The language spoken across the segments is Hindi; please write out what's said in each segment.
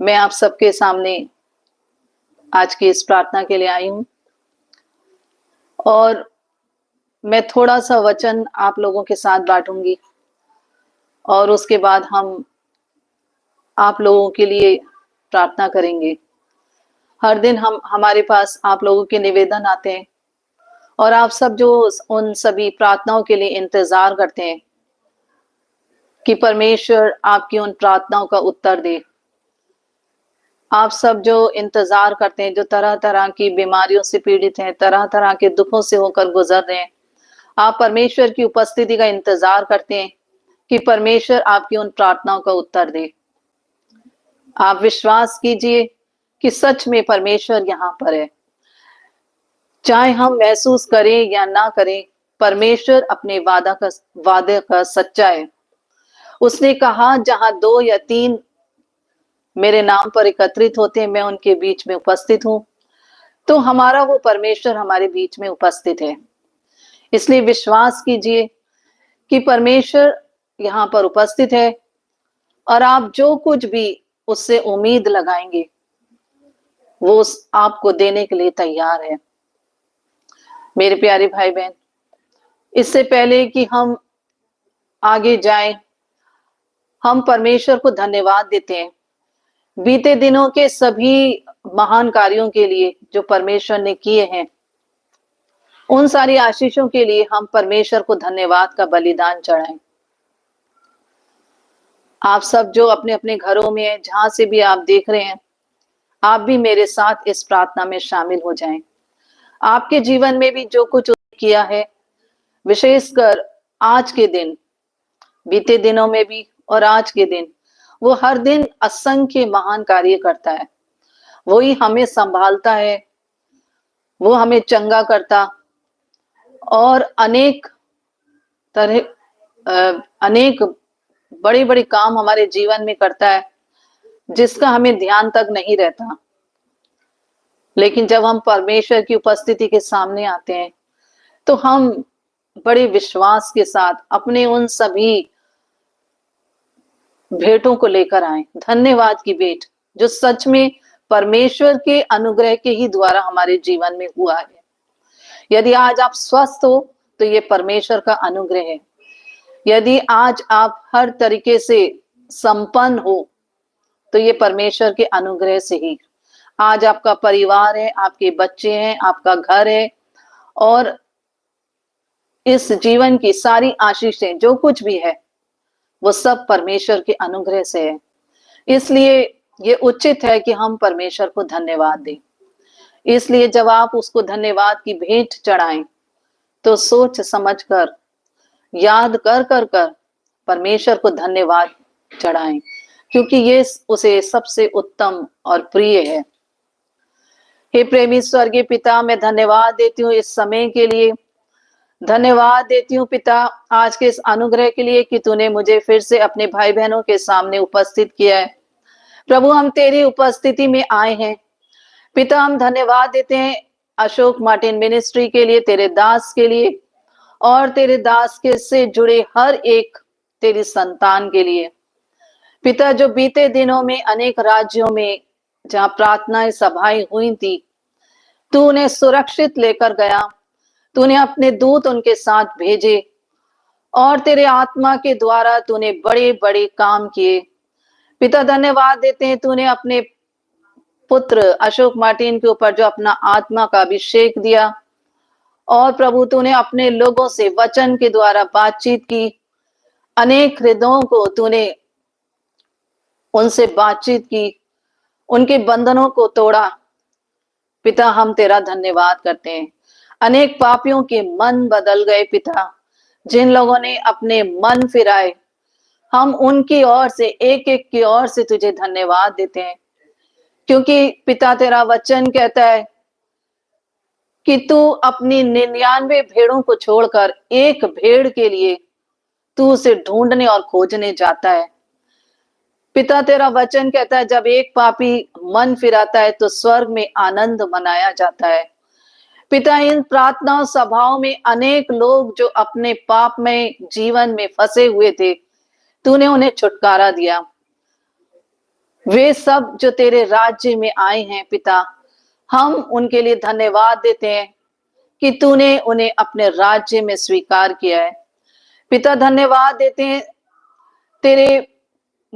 मैं आप सबके सामने आज की इस प्रार्थना के लिए आई हूँ और मैं थोड़ा-सा वचन आप लोगों के साथ बाँटूँगी और उसके बाद हम आप लोगों के लिए प्रार्थना करेंगे। हर दिन हम हमारे पास आप लोगों के निवेदन आते हैं और आप सब जो उन सभी प्रार्थनाओं के लिए इंतज़ार करते हैं कि परमेश्वर आपकी उन प्रार्थनाओं का उत्तर दे। आप सब जो इंतज़ार करते हैं, जो तरह-तरह की बीमारियों से पीड़ित हैं, तरह-तरह के दुखों से होकर गुज़र रहे हैं, आप परमेश्वर की उपस्थिति का इंतज़ार करते हैं कि परमेश्वर आपकी उन प्रार्थनाओं का उत्तर दे। आप विश्वास कीजिए कि सच में परमेश्वर यहाँ पर है। चाहे हम महसूस करें या ना करें, परमेश्वर अपने वादे का सच्चा है। उसने कहा जहाँ 2 या 3 मेरे नाम पर एकत्रित होते हैं, मैं उनके बीच में उपस्थित हूँ। तो हमारा वो परमेश्वर हमारे बीच में उपस्थित है। इसलिए विश्वास कीजिए कि परमेश्वर यहाँ पर उपस्थित है और आप जो कुछ भी उससे उम्मीद लगाएँगे, वो आपको देने के लिए तैयार है। मेरे प्यारे भाई-बहन, इससे पहले कि हम आगे जाएँ, हम परमेश्वर को धन्यवाद देते हैं। बीते दिनों के सभी महान कार्यों के लिए जो परमेश्वर ने किए हैं, उन सारी आशीषों के लिए हम परमेश्वर को धन्यवाद का बलिदान चढ़ाएँ। आप सब जो अपने-अपने घरों में हैं, जहाँ से भी आप देख रहे हैं, आप भी मेरे साथ इस प्रार्थना में शामिल हो जाएँ। आपके जीवन में भी जो कुछ उसने किया है, विशेषकर आज के दिन, बीते दिनों में भी और आज के दिन, वो हर दिन असंख्य महान कार्य करता है। वो ही हमें सँभालता है, वो हमें चंगा करता और अनेक तरह अनेक बड़े-बड़े काम हमारे जीवन में करता है, जिसका हमें ध्यान तक नहीं रहता। लेकिन जब हम परमेश्वर की उपस्थिति के सामने आते हैं, तो हम बड़े विश्वास के साथ अपने उन सभी भेंटों को लेकर आएँ, धन्यवाद की भेंट, जो सच में परमेश्वर के अनुग्रह के ही द्वारा हमारे जीवन में हुआ है। यदि आज आप स्वस्थ हो, तो ये परमेश्वर का अनुग्रह है। यदि आज आप हर तरीके से संपन्न हो, तो ये परमेश्वर के अनुग्रह से ही। आज आपका परिवार है, आपके बच्चे हैं, आपका घर है और इस जीवन की सारी आशीषें जो कुछ भी है, वो सब परमेश्वर के अनुग्रह से है। इसलिए ये उचित है कि हम परमेश्वर को धन्यवाद दें। इसलिए जब आप उसको धन्यवाद की भेंट चढ़ाएँ, तो सोच समझ कर, याद कर परमेश्वर को धन्यवाद चढ़ाएँ, क्योंकि ये उसे सबसे उत्तम और प्रिय है। हे प्रेमी स्वर्गीय पिता, मैं धन्यवाद देती हूँ इस समय के लिए। धन्यवाद देती हूँ पिता आज के इस अनुग्रह के लिए कि तूने मुझे फिर से अपने भाई-बहनों के सामने उपस्थित किया है। प्रभु, हम तेरी उपस्थिति में आए हैं। पिता, हम धन्यवाद देते हैं अशोक मार्टिन मिनिस्ट्री के लिए, तेरे दास के लिए और तेरे दास के से जुड़े हर एक तेरी संतान के लिए। पिता, जो बीते दिनों में अनेक राज्यों में जहाँ प्रार्थनाएं सभाएं हुई थी, तू उन्हें सुरक्षित लेकर गया। तूने अपने दूत उनके साथ भेजे और तेरे आत्मा के द्वारा तूने बड़े-बड़े काम किए। पिता, धन्यवाद देते हैं तूने अपने पुत्र अशोक मार्टिन के ऊपर जो अपना आत्मा का अभिषेक दिया और प्रभु तूने अपने लोगों से वचन के द्वारा बातचीत की। अनेक हृदयों को तूने उनसे बातचीत की, उनके बंधनों को तोड़ा। पिता, हम तेरा धन्यवाद करते हैं। अनेक पापियों के मन बदल गए पिता, जिन लोगों ने अपने मन फिराए, हम उनकी ओर से एक-एक की ओर से तुझे धन्यवाद देते हैं, क्योंकि पिता तेरा वचन कहता है कि तू अपनी 99 भेड़ों को छोड़कर एक भेड़ के लिए तू उसे ढूंढने और खोजने जाता है। पिता, तेरा वचन कहता है जब एक पापी मन फिराता है तो स्वर्ग में आनंद मनाया जाता है। पिता, इन प्रार्थना सभाओं में अनेक लोग जो अपने पाप में जीवन में फंसे हुए थे, तूने उन्हें छुटकारा दिया। वे सब जो तेरे राज्य में आए हैं पिता, हम उनके लिए धन्यवाद देते हैं कि तूने उन्हें अपने राज्य में स्वीकार किया है। पिता, धन्यवाद देते हैं तेरे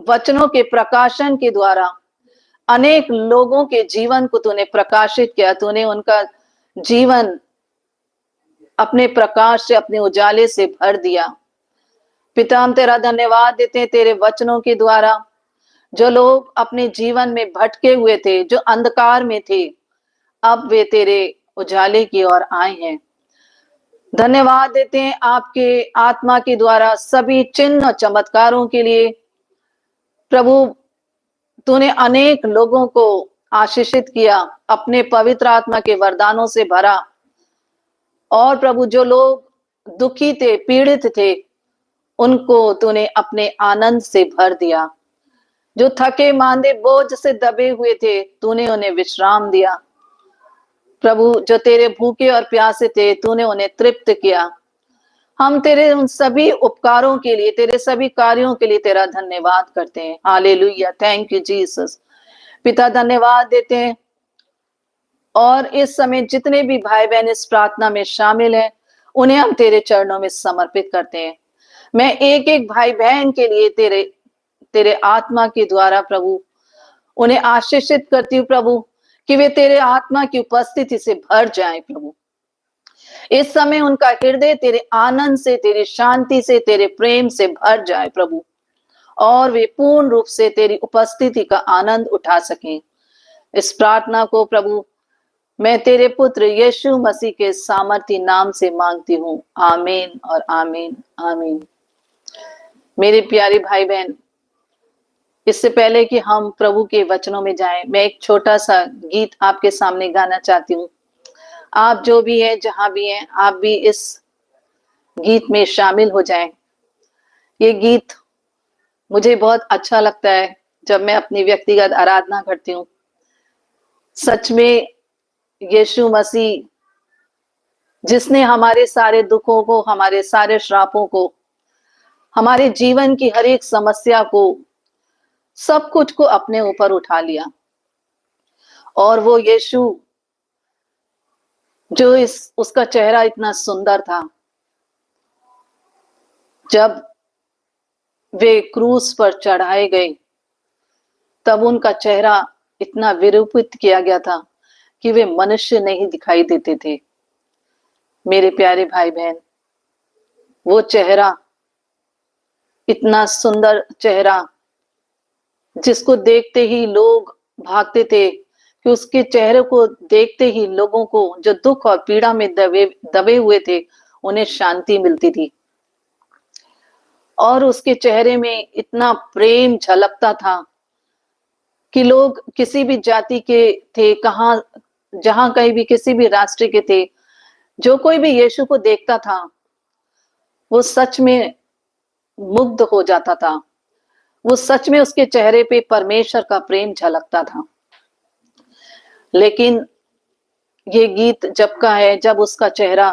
वचनों के प्रकाशन के द्वारा अनेक लोगों के जीवन को तूने प्रकाशित किया, तूने उनका जीवन अपने प्रकाश से, अपने उजाले से भर दिया। पिता, हम तेरा धन्यवाद देते हैं तेरे वचनों के द्वारा जो लोग अपने जीवन में भटके हुए थे, जो अंधकार में थे, अब वे तेरे उजाले की ओर आए हैं। धन्यवाद देते हैं आपके आत्मा के द्वारा सभी चिन्ह चमत्कारों के लिए। प्रभु, तूने अनेक लोगों को आशीषित किया, अपने पवित्र आत्मा के वरदानों से भरा। और प्रभु, जो लोग दुखी थे, पीड़ित थे, उनको तूने अपने आनंद से भर दिया। जो थके मांदे बोझ से दबे हुए थे, तूने उन्हें विश्राम दिया। प्रभु, जो तेरे भूखे और प्यासे थे, तूने उन्हें तृप्त किया। हम तेरे उन सभी उपकारों के लिए, तेरे सभी कार्यों के लिए तेरा धन्यवाद करते हैं। Hallelujah, thank you Jesus. पिता, धन्यवाद देते हैं। और इस समय जितने भी भाई बहन इस प्रार्थना में शामिल हैं, उन्हें हम तेरे चरणों में समर्पित करते हैं। मैं एक एक भाई बहन के लिए तेरे आत्मा के द्वारा प्रभु उन्हें आशीषित करती हूँ प्रभु, कि वे तेरे आत्मा की उपस्थिति से भर जाएं प्रभु। इस समय उनका हृदय तेरे आनंद से, तेरी शांति से, तेरे प्रेम से भर जाए प्रभु, और वे पूर्ण रूप से तेरी उपस्थिति का आनंद उठा सकें। इस प्रार्थना को प्रभु मैं तेरे पुत्र यीशु मसीह के सामर्थी नाम से मांगती हूँ। आमीन और आमीन आमीन। मेरे प्यारे भाई बहन, इससे पहले कि हम प्रभु के वचनों में जाएं, मैं एक छोटा सा गीत आपके सामने गाना चाहती हूँ। आप जो भी हैं, जहां भी हैं, आप भी इस गीत में शामिल हो जाएं। ये गीत मुझे बहुत अच्छा लगता है जब मैं अपनी व्यक्तिगत आराधना करती हूँ। सच में यीशु मसीह, जिसने हमारे सारे दुखों को, हमारे सारे श्रापों को, हमारे जीवन की हर एक समस्या को, सब कुछ को अपने ऊपर उठा लिया, और वो यीशु जो उसका चेहरा इतना सुंदर था, जब वे क्रूस पर चढ़ाए गए तब उनका चेहरा इतना विरूपित किया गया था कि वे मनुष्य नहीं दिखाई देते थे। मेरे प्यारे भाई बहन, वो चेहरा, इतना सुंदर चेहरा, जिसको देखते ही लोग भागते थे, कि उसके चेहरे को देखते ही लोगों को जो दुख और पीड़ा में दबे हुए थे, उन्हें शांति मिलती थी। और उसके चेहरे में इतना प्रेम झलकता था कि लोग किसी भी जाति के थे, कहां, जहां कहीं भी, किसी भी राष्ट्र के थे, जो कोई भी यीशु को देखता था वो सच में मुग्ध हो जाता था। वो सच में उसके चेहरे पे परमेश्वर का प्रेम झलकता था। लेकिन ये गीत जब का है, जब उसका चेहरा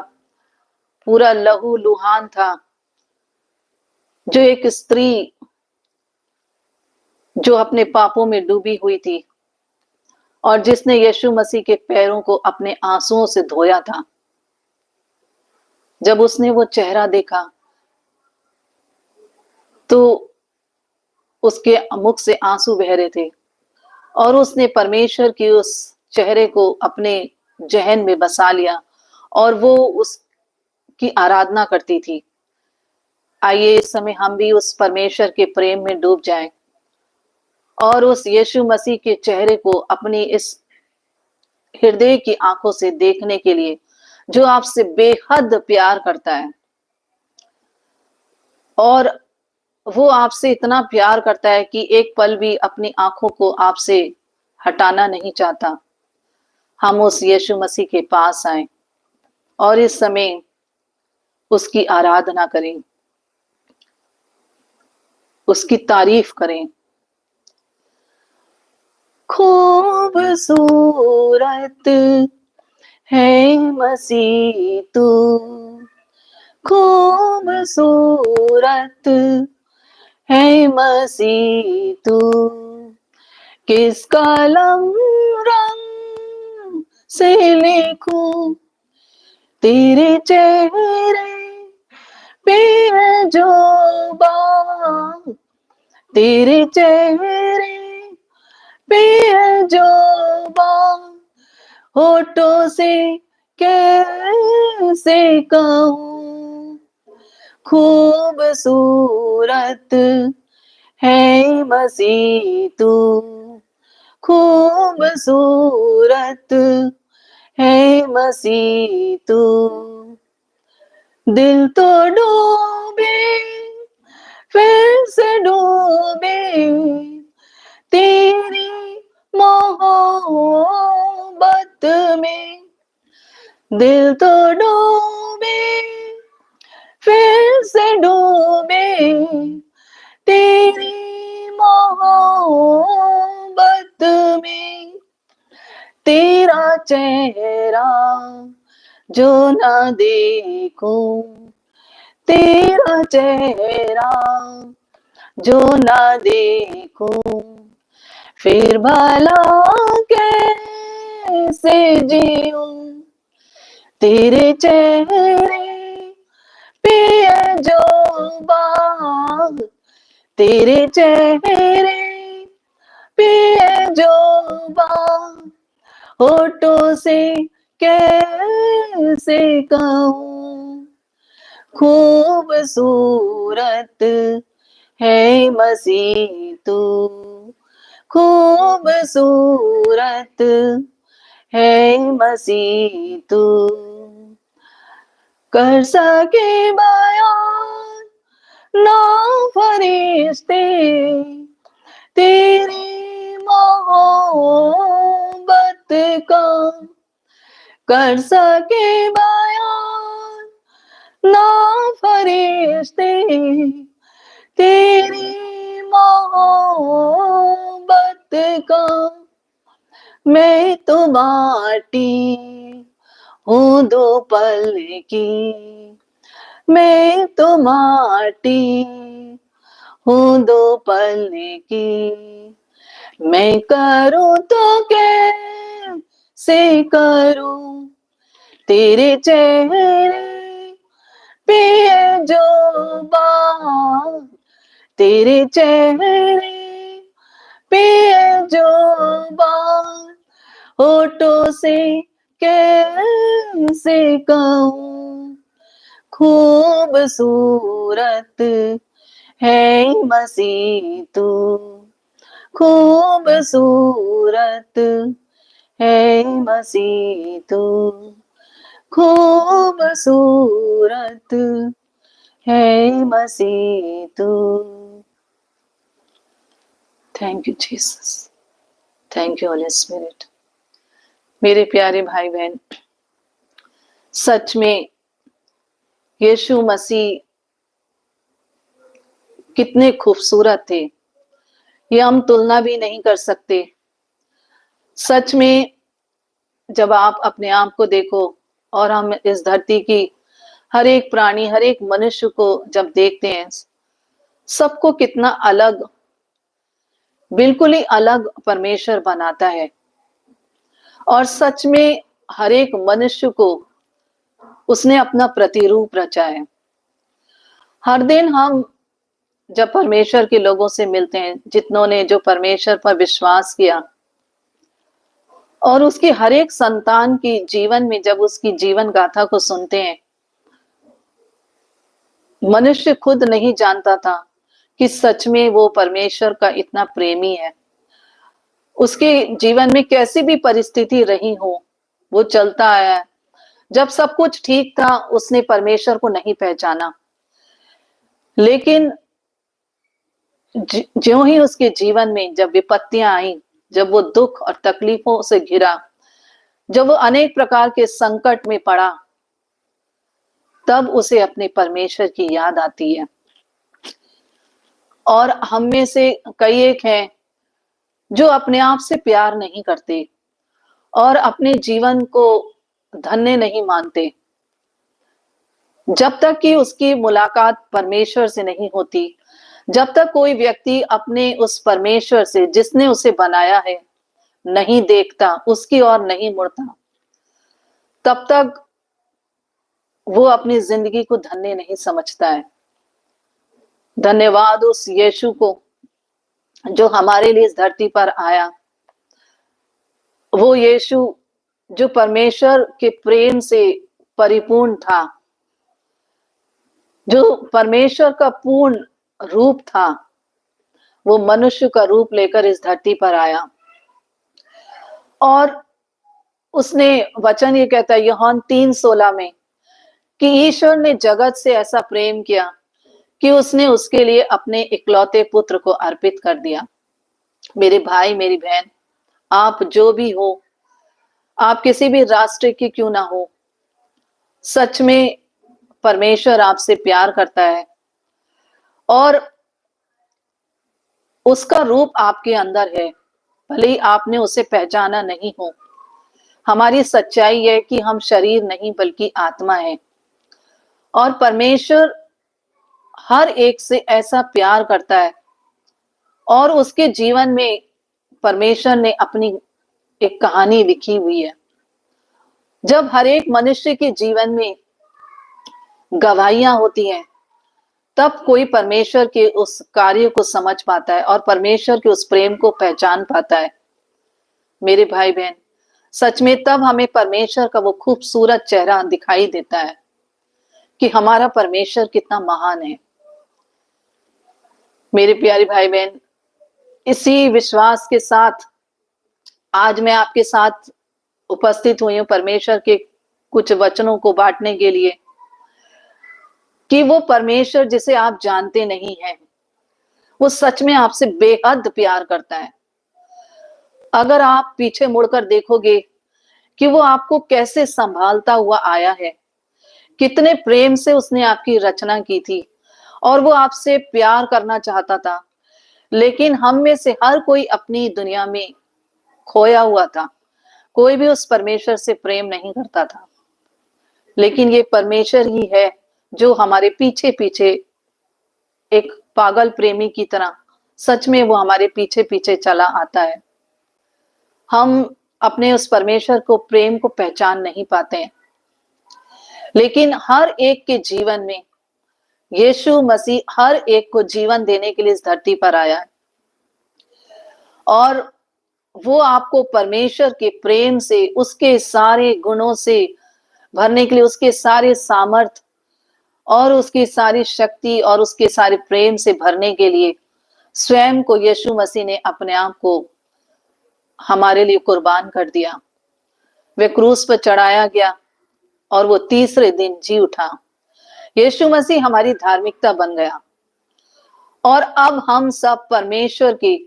पूरा लहू लुहान था, जो एक स्त्री जो अपने पापों में डूबी हुई थी और जिसने यीशु मसीह के पैरों को अपने आंसुओं से धोया था, जब उसने वो चेहरा देखा तो उसके मुख से आंसू बह रहे थे, और उसने परमेश्वर की उस चेहरे को अपने जहन में बसा लिया और वो उसकी आराधना करती थी। आइए इस समय हम भी उस परमेश्वर के प्रेम में डूब जाएं और उस यीशु मसीह के चेहरे को अपनी इस हृदय की आंखों से देखने के लिए, जो आपसे बेहद प्यार करता है, और वो आपसे इतना प्यार करता है कि एक पल भी अपनी आंखों को आपसे हटाना नहीं चाहता। हम उस यीशु मसीह के पास आए और इस समय उसकी आराधना करें, उसकी तारीफ करें। खूबसूरत है मसीह तू, खूबसूरत है मसीह तू, किस कलम रंग से लिखूं तेरे चेहरे पे है जो बात, तेरे चेहरे पे है जो बात, होठों से कैसे कहूं, खूबसूरत है मसीह तू, खूबसूरत है मसीह तू। दिल तो डूबे फिर से डूबे तेरी मोहब्बत में, दिल तो डूबे फिर से डूबे तेरी मोहब्बत में। तेरा चेहरा जो ना देखूं, तेरा चेहरा जो ना देखूं, फिर भला कैसे जीऊं, तेरे चेहरे पे है जो बात, तेरे चेहरे पे है जो बात, होठों से कैसे कहूं, खूबसूरत है मसीह तू, खूबसूरत है मसीह तू। कर सके बयान ना फरिश्ते तेरी मोहब्बत का, कर सके बयान ना फरिश्ते तेरी मोहब्बत का। मैं तो माटी हूँ दो पल की, मैं तो माटी हूँ दो पल की, मैं करूँ तो कैसे करूँ, तेरे चेहरे पे है जो बात, तेरे चेहरे पे है जो बात, होठों से कैसे कहूं, खूबसूरत है मसीह तू, खूबसूरत है मसीह तू, खूबसूरत है मसीह तू। Thank you Jesus, thank you Holy spirit. मेरे प्यारे भाई बहन, सच में यीशु मसीह कितने खूबसूरत थे, ये हम तुलना भी नहीं कर सकते। सच में जब आप अपने आप को देखो और हम इस धरती की हर एक प्राणी, हर एक मनुष्य को जब देखते हैं, सबको कितना अलग, बिल्कुल ही अलग परमेश्वर बनाता है। और सच में हर एक मनुष्य को उसने अपना प्रतिरूप रचा है। हर दिन हम जब परमेश्वर के लोगों से मिलते हैं, जितनों ने जो परमेश्वर पर विश्वास किया, और उसकी हर एक संतान की जीवन में जब उसकी जीवन गाथा को सुनते हैं, मनुष्य खुद नहीं जानता था कि सच में वो परमेश्वर का इतना प्रेमी है। उसके जीवन में कैसी भी परिस्थिति रही हो, वो चलता आया। जब सब कुछ ठीक था, उसने परमेश्वर को नहीं पहचाना, लेकिन ज्यों ही उसके जीवन में जब विपत्तियां आई, जब वो दुख और तकलीफों से घिरा, जब वो अनेक प्रकार के संकट में पड़ा, तब उसे अपने परमेश्वर की याद आती है। और हम में से कई एक हैं जो अपने आप से प्यार नहीं करते और अपने जीवन को धन्य नहीं मानते। जब तक कि उसकी मुलाकात परमेश्वर से नहीं होती, जब तक कोई व्यक्ति अपने उस परमेश्वर से जिसने उसे बनाया है नहीं देखता, उसकी ओर नहीं मुड़ता, तब तक वो अपनी जिंदगी को धन्य नहीं समझता है। धन्यवाद उस यीशु को जो हमारे लिए इस धरती पर आया। वो यीशु जो परमेश्वर के प्रेम से परिपूर्ण था, जो परमेश्वर का पूर्ण रूप था, वो मनुष्य का रूप लेकर इस धरती पर आया। और उसने वचन ये कहता है यूहन्ना 3:16 में कि ईश्वर ने जगत से ऐसा प्रेम किया कि उसने उसके लिए अपने इकलौते पुत्र को अर्पित कर दिया। मेरे भाई मेरी बहन, आप जो भी हो, आप किसी भी राष्ट्र की क्यों ना हो, सच में परमेश्वर आपसे प्यार करता है और उसका रूप आपके अंदर है, भले ही आपने उसे पहचाना नहीं हो। हमारी सच्चाई है कि हम शरीर नहीं बल्कि आत्मा है और परमेश्वर हर एक से ऐसा प्यार करता है और उसके जीवन में परमेश्वर ने अपनी एक कहानी लिखी हुई है। जब हर एक मनुष्य के जीवन में गवाहियां होती हैं, तब कोई परमेश्वर के उस कार्य को समझ पाता है और परमेश्वर के उस प्रेम को पहचान पाता है। मेरे भाई बहन, सच में तब हमें परमेश्वर का वो खूबसूरत चेहरा दिखाई देता है कि हमारा परमेश्वर कितना महान है। मेरे प्यारे भाई बहन, इसी विश्वास के साथ आज मैं आपके साथ उपस्थित हुई हूं परमेश्वर के कुछ वचनों को बांटने के लिए कि वो परमेश्वर जिसे आप जानते नहीं हैं, वो सच में आपसे बेहद प्यार करता है। अगर आप पीछे मुड़कर देखोगे कि वो आपको कैसे संभालता हुआ आया है, कितने प्रेम से उसने आपकी रचना की थी और वो आपसे प्यार करना चाहता था, लेकिन हम में से हर कोई अपनी दुनिया में खोया हुआ था। कोई भी उस परमेश्वर से प्रेम नहीं करता था, लेकिन ये परमेश्वर ही है जो हमारे पीछे पीछे एक पागल प्रेमी की तरह, सच में वो हमारे पीछे पीछे चला आता है। हम अपने उस परमेश्वर को प्रेम को पहचान नहीं पाते हैं, लेकिन हर एक के जीवन में यीशु मसीह हर एक को जीवन देने के लिए इस धरती पर आया है और वो आपको परमेश्वर के प्रेम से, उसके सारे गुणों से भरने के लिए, उसके सारे सामर्थ और उसकी सारी शक्ति और उसके सारे प्रेम से भरने के लिए स्वयं को यीशु मसीह ने अपने आप को हमारे लिए कुर्बान कर दिया। वे क्रूस पर चढ़ाया गया और वो तीसरे दिन जी उठा। यीशु मसीह हमारी धार्मिकता बन गया और अब हम सब परमेश्वर के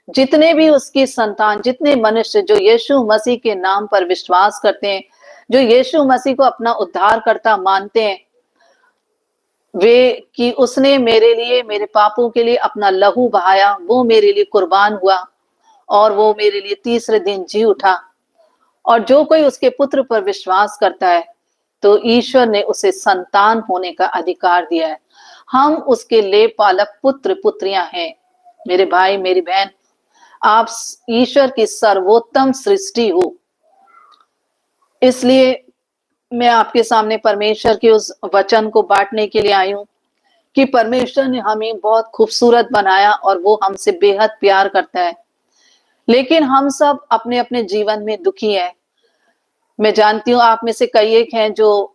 जितने भी उसकी संतान, जितने मनुष्य जो यीशु मसीह के नाम पर विश्वास करते हैं, जो यीशु मसीह को अपना उद्धारकर्ता मानते हैं, वे कि उसने मेरे लिए, मेरे पापों के लिए अपना लहू बहाया, वो मेरे लिए कुर्बान हुआ और वो मेरे लिए तीसरे दिन जी उठा। और जो कोई उसके पुत्र पर विश्वास करता है तो ईश्वर ने उसे संतान होने का अधिकार दिया है। हम उसके ले पालक पुत्र पुत्रियां हैं। मेरे भाई मेरी बहन, आप ईश्वर की सर्वोत्तम सृष्टि हो। इसलिए मैं आपके सामने परमेश्वर के उस वचन को बांटने के लिए आई हूं कि परमेश्वर ने हमें बहुत खूबसूरत बनाया और वो हमसे बेहद प्यार करता है, लेकिन हम सब अपने अपने जीवन में दुखी हैं। मैं जानती हूं आप में से कई एक हैं जो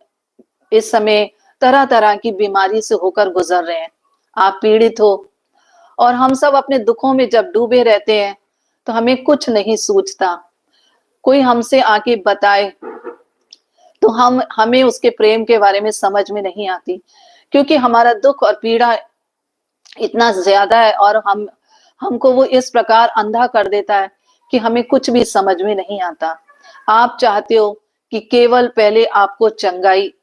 इस समय तरह तरह की बीमारी से होकर गुजर रहे हैं। आप पीड़ित हो और हम सब अपने दुखों में जब डूबे रहते हैं तो हमें कुछ नहीं सूझता। कोई हमसे आके बताए तो हमें उसके प्रेम के बारे में समझ में नहीं आती, क्योंकि हमारा दुख और पीड़ा इतना ज्यादा है और हमको वो इस प्रकार अंधा कर देता है कि हमें कुछ भी समझ में नहीं आता। आप चाहते हो कि केवल पहले आपको चंगाई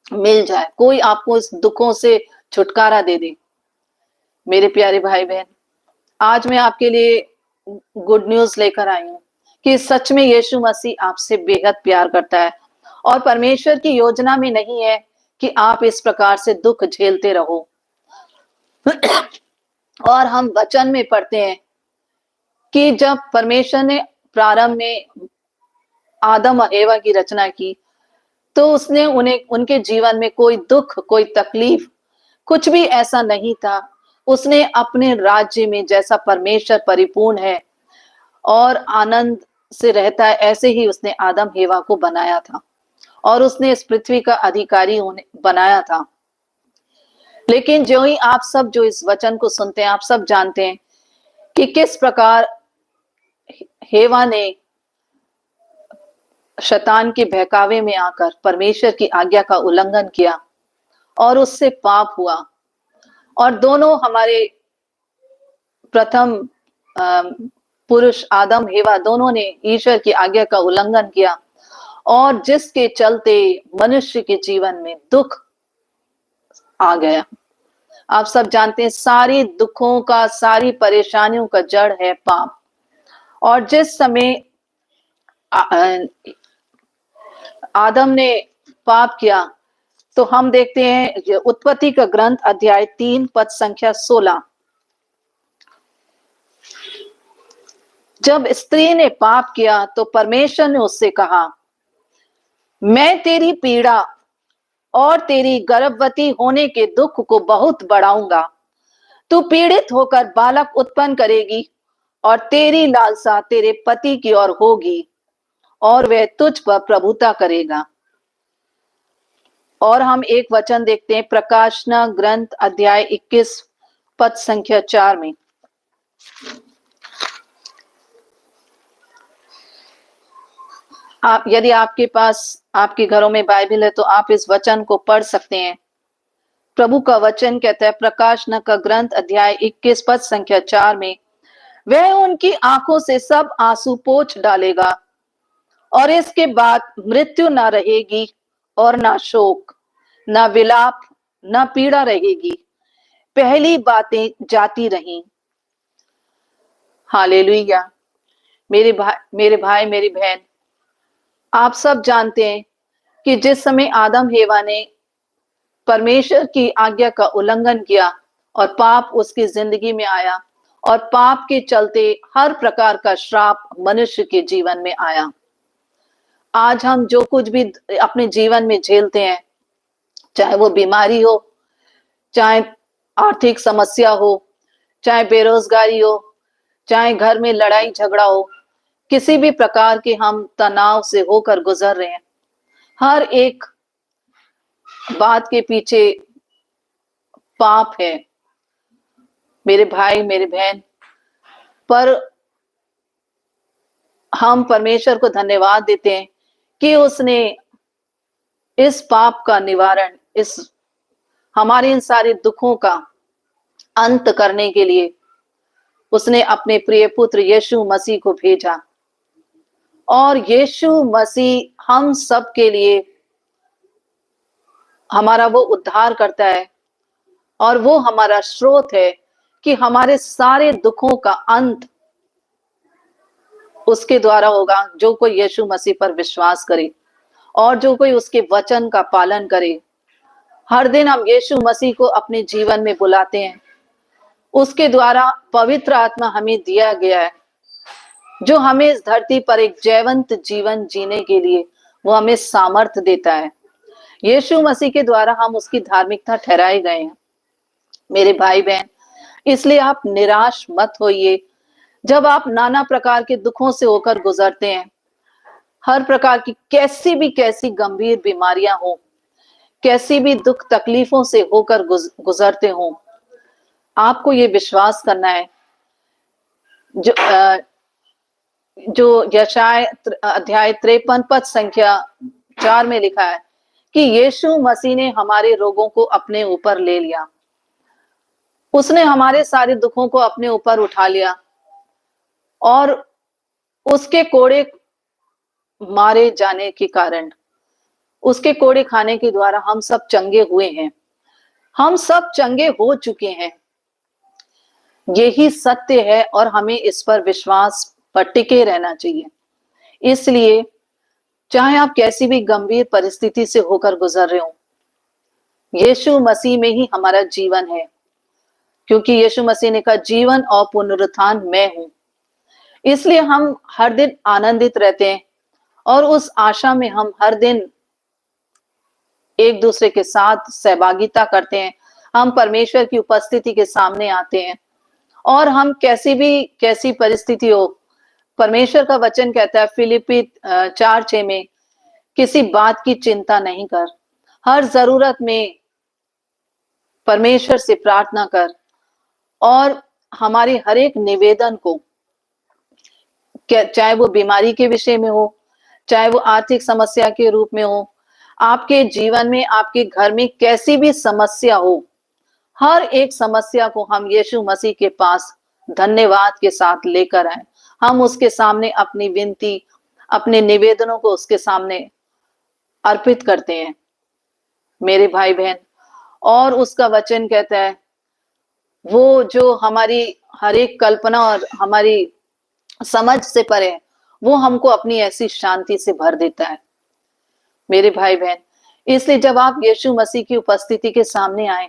मिल जाए, कोई आपको इस दुखों से छुटकारा दे दे। मेरे प्यारे भाई बहन, आज मैं आपके लिए गुड न्यूज लेकर आई हूं कि सच में यीशु मसीह आपसे बेहद प्यार करता है और परमेश्वर की योजना में नहीं है कि आप इस प्रकार से दुख झेलते रहो। और हम वचन में पढ़ते हैं कि जब परमेश्वर ने प्रारंभ में आदम और एवा की रचना की, तो उसने उन्हें उनके जीवन में कोई दुख, कोई तकलीफ, कुछ भी ऐसा नहीं था। उसने अपने राज्य में जैसा परमेश्वर परिपूर्ण है और आनंद से रहता है, ऐसे ही उसने आदम हेवा को बनाया था और उसने इस पृथ्वी का अधिकारी उन्हें बनाया था। लेकिन जो ही आप सब जो इस वचन को सुनते हैं, आप सब जानते हैं कि किस प्रकार हेवा ने शैतान के बहकावे में आकर परमेश्वर की आज्ञा का उल्लंघन किया और उससे पाप हुआ। और दोनों हमारे प्रथम पुरुष आदम हेवा दोनों ने ईश्वर की आज्ञा का उल्लंघन किया और जिसके चलते मनुष्य के जीवन में दुख आ गया। आप सब जानते हैं सारी दुखों का, सारी परेशानियों का जड़ है पाप। और जिस समय आदम ने पाप किया, तो हम देखते हैं उत्पत्ति का ग्रंथ अध्याय 3 पद संख्या 16। जब स्त्री ने पाप किया तो परमेश्वर ने उससे कहा, मैं तेरी पीड़ा और तेरी गर्भवती होने के दुख को बहुत बढ़ाऊंगा। तू पीड़ित होकर बालक उत्पन्न करेगी और तेरी लालसा तेरे पति की ओर होगी और वह तुझ पर प्रभुता करेगा। और हम एक वचन देखते हैं प्रकाशना ग्रंथ अध्याय 21 पद संख्या 4 में। आप यदि आपके पास आपके घरों में बाइबल है तो आप इस वचन को पढ़ सकते हैं। प्रभु का वचन कहता है प्रकाशना का ग्रंथ अध्याय 21 पद संख्या 4 में, वह उनकी आंखों से सब आंसू पोंछ डालेगा और इसके बाद मृत्यु ना रहेगी और ना शोक, ना विलाप, ना पीड़ा रहेगी। पहली बातें जाती रहीं। हालेलुया। मेरे भाई मेरी बहन, आप सब जानते हैं कि जिस समय आदम हेवा ने परमेश्वर की आज्ञा का उल्लंघन किया और पाप उसकी जिंदगी में आया और पाप के चलते हर प्रकार का श्राप मनुष्य के जीवन में आया। आज हम जो कुछ भी अपने जीवन में झेलते हैं, चाहे वो बीमारी हो, चाहे आर्थिक समस्या हो, चाहे बेरोजगारी हो, चाहे घर में लड़ाई झगड़ा हो, किसी भी प्रकार के हम तनाव से होकर गुजर रहे हैं, हर एक बात के पीछे पाप है मेरे भाई मेरे बहन। पर हम परमेश्वर को धन्यवाद देते हैं कि उसने इस पाप का निवारण, इस हमारे इन सारे दुखों का अंत करने के लिए उसने अपने प्रिय पुत्र यीशु मसीह को भेजा। और यीशु मसीह हम सब के लिए हमारा वो उद्धार करता है और वो हमारा स्रोत है कि हमारे सारे दुखों का अंत उसके द्वारा होगा, जो कोई यीशु मसीह पर विश्वास करे और जो कोई उसके वचन का पालन करे। हर दिन हम यीशु मसीह को अपने जीवन में बुलाते हैं, उसके द्वारा पवित्र आत्मा हमें दिया गया है जो हमें इस धरती पर एक जैवंत जीवन जीने के लिए वो हमें सामर्थ्य देता है। यीशु मसीह के द्वारा हम उसकी धार्मिकता ठहराए गए हैं मेरे भाई बहन। इसलिए आप निराश मत होइए जब आप नाना प्रकार के दुखों से होकर गुजरते हैं। हर प्रकार की कैसी गंभीर बीमारियां हो, कैसी भी दुख तकलीफों से होकर गुजरते हो, आपको ये विश्वास करना है जो यशायाह अध्याय 53 पद संख्या 4 में लिखा है कि यीशु मसीह ने हमारे रोगों को अपने ऊपर ले लिया। उसने हमारे सारे दुखों को अपने ऊपर उठा लिया और उसके कोड़े मारे जाने के कारण, उसके कोड़े खाने के द्वारा हम सब चंगे हुए हैं, हम सब चंगे हो चुके हैं। यही सत्य है और हमें इस पर विश्वास पर टिके रहना चाहिए। इसलिए चाहे आप कैसी भी गंभीर परिस्थिति से होकर गुजर रहे हो, यीशु मसीह में ही हमारा जीवन है, क्योंकि यीशु मसीह ने कहा जीवन और पुनरुत्थान मैं हूं। इसलिए हम हर दिन आनंदित रहते हैं और उस आशा में हम हर दिन एक दूसरे के साथ सहभागिता करते हैं। हम परमेश्वर की उपस्थिति के सामने आते हैं और हम कैसी परिस्थिति हो, परमेश्वर का वचन कहता है फिलिप्पी 4:6 में, किसी बात की चिंता नहीं कर, हर जरूरत में परमेश्वर से प्रार्थना कर और हमारे हर एक निवेदन को, चाहे वो बीमारी के विषय में हो, चाहे वो आर्थिक समस्या के रूप में हो, आपके जीवन में, आपके घर में कैसी भी समस्या हो, हर एक समस्या को हम यीशु मसीह के पास धन्यवाद के साथ लेकर आए। हम उसके सामने अपनी विनती, अपने निवेदनों को उसके सामने अर्पित करते हैं मेरे भाई बहन। और उसका वचन कहता है वो जो हमारी हर एक कल्पना और हमारी समझ से परे है, वो हमको अपनी ऐसी शांति से भर देता है मेरे भाई बहन। इसलिए जब आप यीशु मसीह की उपस्थिति के सामने आए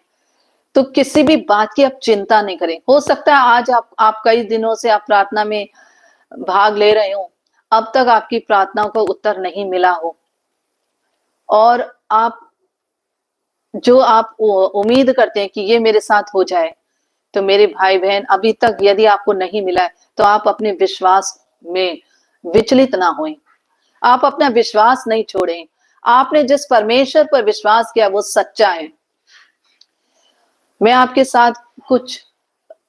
तो किसी भी बात की आप चिंता नहीं करें। हो सकता है आज आप कई दिनों से आप प्रार्थना में भाग ले रहे हो, अब तक आपकी प्रार्थनाओं का उत्तर नहीं मिला हो और आप उम्मीद करते हैं कि ये मेरे साथ हो जाए, तो मेरे भाई बहन अभी तक यदि आपको नहीं मिला है तो आप अपने विश्वास में विचलित ना होएं, आप अपना विश्वास नहीं छोड़ें। आपने जिस परमेश्वर पर विश्वास किया वो सच्चा है। मैं आपके साथ कुछ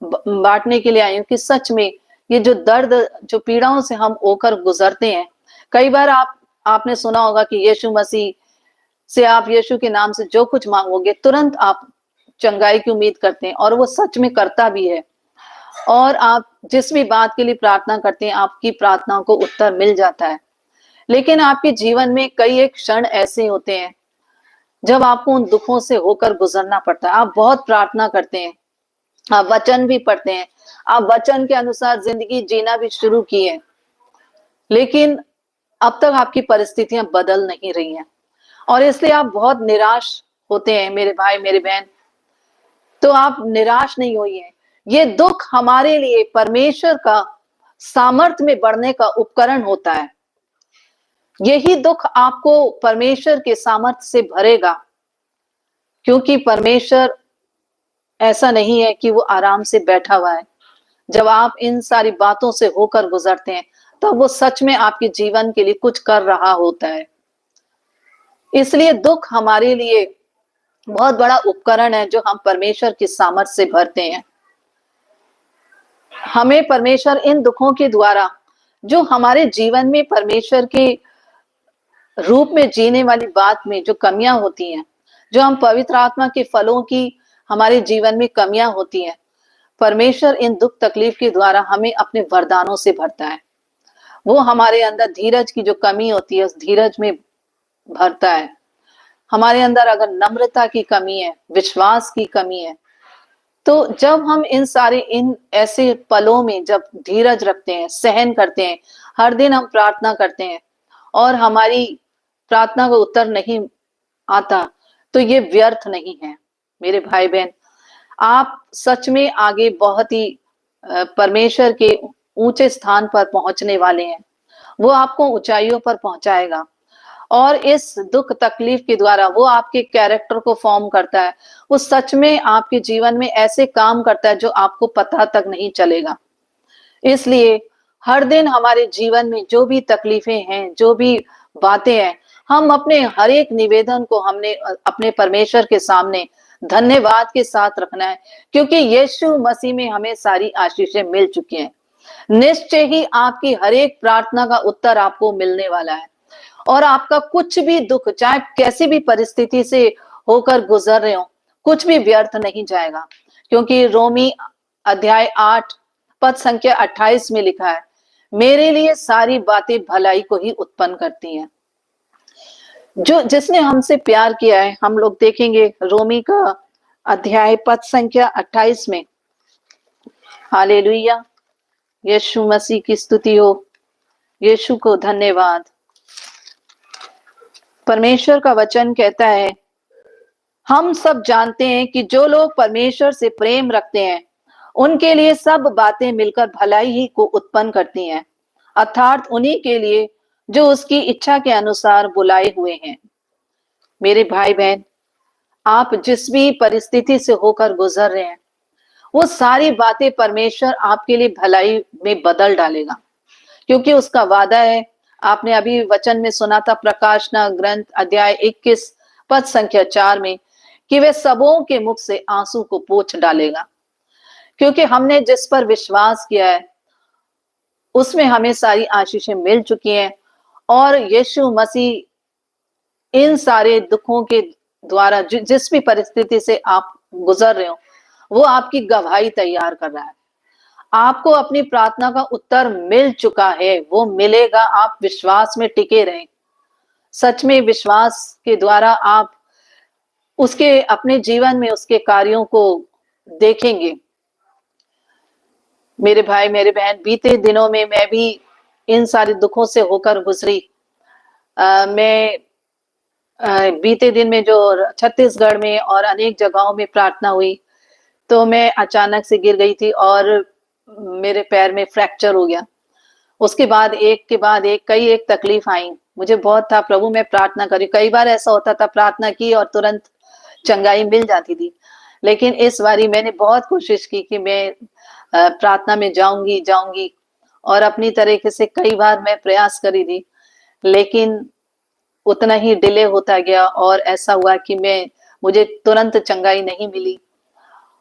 बांटने के लिए आई हूं कि सच में ये जो दर्द, जो पीड़ाओं से हम होकर गुजरते हैं, कई बार आपने सुना होगा कि यीशु मसीह से आप यीशु के नाम से जो कुछ मांगोगे तुरंत आप चंगाई की उम्मीद करते हैं और वो सच में करता भी है। और आप जिस भी बात के लिए प्रार्थना करते हैं आपकी प्रार्थनाओं को उत्तर मिल जाता है। लेकिन आपके जीवन में कई एक क्षण ऐसे होते हैं जब आपको उन दुखों से होकर गुजरना पड़ता है। आप बहुत प्रार्थना करते हैं, आप वचन भी पढ़ते हैं, आप वचन के अनुसार जिंदगी जीना भी शुरू की है, लेकिन अब तक आपकी परिस्थितियां बदल नहीं रही हैं और इसलिए आप बहुत निराश होते हैं मेरे भाई मेरे बहन। तो आप निराश नहीं होइए। ये दुख हमारे लिए परमेश्वर का सामर्थ्य में बढ़ने का उपकरण होता है। यही दुख आपको परमेश्वर के सामर्थ्य से भरेगा, क्योंकि परमेश्वर ऐसा नहीं है कि वो आराम से बैठा हुआ है। जब आप इन सारी बातों से होकर गुजरते हैं तो वो सच में आपके जीवन के लिए कुछ कर रहा होता है। इसलिए दुख हमारे लिए बहुत बड़ा उपकरण है जो हम परमेश्वर की सामर्थ्य से भरते हैं। हमें परमेश्वर इन दुखों के द्वारा, जो हमारे जीवन में परमेश्वर के रूप में जीने वाली बात में जो कमियां होती हैं, जो हम पवित्र आत्मा के फलों की हमारे जीवन में कमियां होती हैं, परमेश्वर इन दुख तकलीफ के द्वारा हमें अपने वरदानों से भरता है। वो हमारे अंदर धीरज की जो कमी होती है उस धीरज में भरता है। हमारे अंदर अगर नम्रता की कमी है, विश्वास की कमी है, तो जब हम इन ऐसे पलों में जब धीरज रखते हैं, सहन करते हैं, हर दिन हम प्रार्थना करते हैं और हमारी प्रार्थना का उत्तर नहीं आता, तो ये व्यर्थ नहीं है मेरे भाई बहन। आप सच में आगे बहुत ही परमेश्वर के ऊंचे स्थान पर पहुंचने वाले हैं। वो आपको ऊंचाइयों पर पहुंचाएगा और इस दुख तकलीफ के द्वारा वो आपके कैरेक्टर को फॉर्म करता है। वो सच में आपके जीवन में ऐसे काम करता है जो आपको पता तक नहीं चलेगा। इसलिए हर दिन हमारे जीवन में जो भी तकलीफें हैं, जो भी बातें हैं, हम अपने हर एक निवेदन को हमने अपने परमेश्वर के सामने धन्यवाद के साथ रखना है, क्योंकि यीशु मसीह में हमें सारी आशीषें मिल चुकी हैं। निश्चय ही आपकी हर एक प्रार्थना का उत्तर आपको मिलने वाला है और आपका कुछ भी दुख, चाहे कैसी भी परिस्थिति से होकर गुजर रहे हो, कुछ भी व्यर्थ नहीं जाएगा। क्योंकि रोमी अध्याय 8 पद संख्या 28 में लिखा है, मेरे लिए सारी बातें भलाई को ही उत्पन्न करती हैं। जिसने हमसे प्यार किया है, हम लोग देखेंगे रोमी का अध्याय पद संख्या 28 में। हालेलुया, यीशु मसीह की स्तुति हो, यीशु को धन्यवाद। परमेश्वर का वचन कहता है हम सब जानते हैं कि जो लोग परमेश्वर से प्रेम रखते हैं, उनके लिए सब बातें मिलकर भलाई ही को उत्पन्न करती हैं, अर्थात उन्हीं के लिए जो उसकी इच्छा के अनुसार बुलाए हुए हैं। मेरे भाई बहन, आप जिस भी परिस्थिति से होकर गुजर रहे हैं, वो सारी बातें परमेश्वर आपके लिए भलाई में बदल डालेगा, क्योंकि उसका वादा है। आपने अभी वचन में सुना था, प्रकाशना ग्रंथ अध्याय 21 पद संख्या 4 में, कि वे सबों के मुख से आंसू को पोंछ डालेगा। क्योंकि हमने जिस पर विश्वास किया है, उसमें हमें सारी आशीषें मिल चुकी हैं, और यीशु मसीह इन सारे दुखों के द्वारा जिस भी परिस्थिति से आप गुजर रहे हो, वो आपकी गवाही तैयार कर रहा है। आपको अपनी प्रार्थना का उत्तर मिल चुका है, वो मिलेगा। आप विश्वास में टिके रहें। सच में विश्वास के द्वारा आप उसके अपने जीवन में उसके कार्यों को देखेंगे। मेरे भाई मेरे बहन, बीते दिनों में मैं भी इन सारे दुखों से होकर गुजरी। मैं बीते दिन में जो छत्तीसगढ़ में और अनेक जगहों में प्रार्थना हुई, तो मैं अचानक से गिर गई थी और मेरे पैर में फ्रैक्चर हो गया। उसके बाद एक के बाद एक तकलीफ आई। मुझे बहुत था, प्रभु मैं प्रार्थना करी। कई बार ऐसा होता था, प्रार्थना की और तुरंत चंगाई मिल जाती थी। लेकिन इस बारी मैंने बहुत कोशिश की कि मैं प्रार्थना में जाऊंगी, और अपनी तरीके से कई बार मैं प्रयास करी थी, लेकिन उतना ही डिले होता गया, और ऐसा हुआ कि मुझे तुरंत चंगाई नहीं मिली।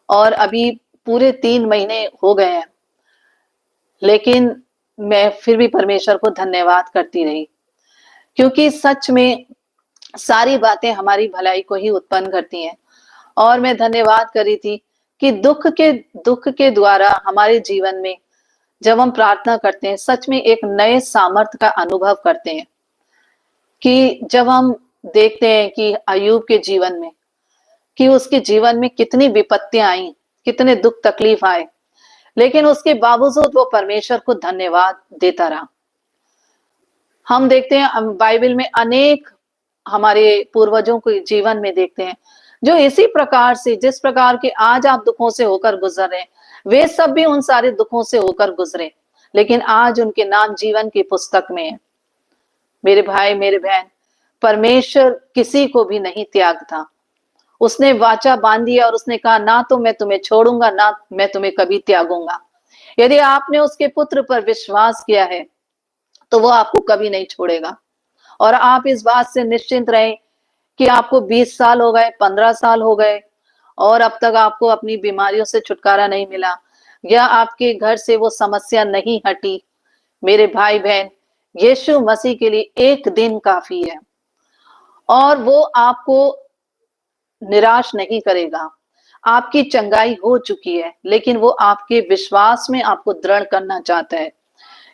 और अभी पूरे 3 महीने हो गए हैं, लेकिन मैं फिर भी परमेश्वर को धन्यवाद करती रही, क्योंकि सच में सारी बातें हमारी भलाई को ही उत्पन्न करती हैं। और मैं धन्यवाद करी थी कि दुख के द्वारा हमारे जीवन में जब हम प्रार्थना करते हैं, सच में एक नए सामर्थ्य का अनुभव करते हैं। कि जब हम देखते हैं कि अय्यूब के जीवन में, कि उसके जीवन में कितनी विपत्तियां आई, कितने दुख तकलीफ आए, लेकिन उसके बावजूद वो परमेश्वर को धन्यवाद देता रहा। हम देखते हैं बाइबल में अनेक हमारे पूर्वजों के जीवन में देखते हैं, जो इसी प्रकार से, जिस प्रकार के आज आप दुखों से होकर गुजर रहे हैं, वे सब भी उन सारे दुखों से होकर गुजरे, लेकिन आज उनके नाम जीवन की पुस्तक में है। मेरे भाई मेरे बहन, परमेश्वर किसी को भी नहीं त्यागता। उसने वाचा बांधी और उसने कहा, ना तो मैं तुम्हें छोड़ूंगा, ना मैं तुम्हें कभी त्यागूंगा। यदि आपने उसके पुत्र पर विश्वास किया है, तो वो आपको कभी नहीं छोड़ेगा। और आप इस बात से निश्चिंत रहें कि आपको 20 साल हो गए, 15 साल हो गए, और अब तक आपको अपनी बीमारियों से छुटकारा नहीं मिला, या आपके घर से वो समस्या नहीं हटी। मेरे भाई बहन, यीशु मसीह के लिए एक दिन काफी है, और वो आपको निराश नहीं करेगा। आपकी चंगाई हो चुकी है, लेकिन वो आपके विश्वास में आपको दृढ़ करना चाहता है।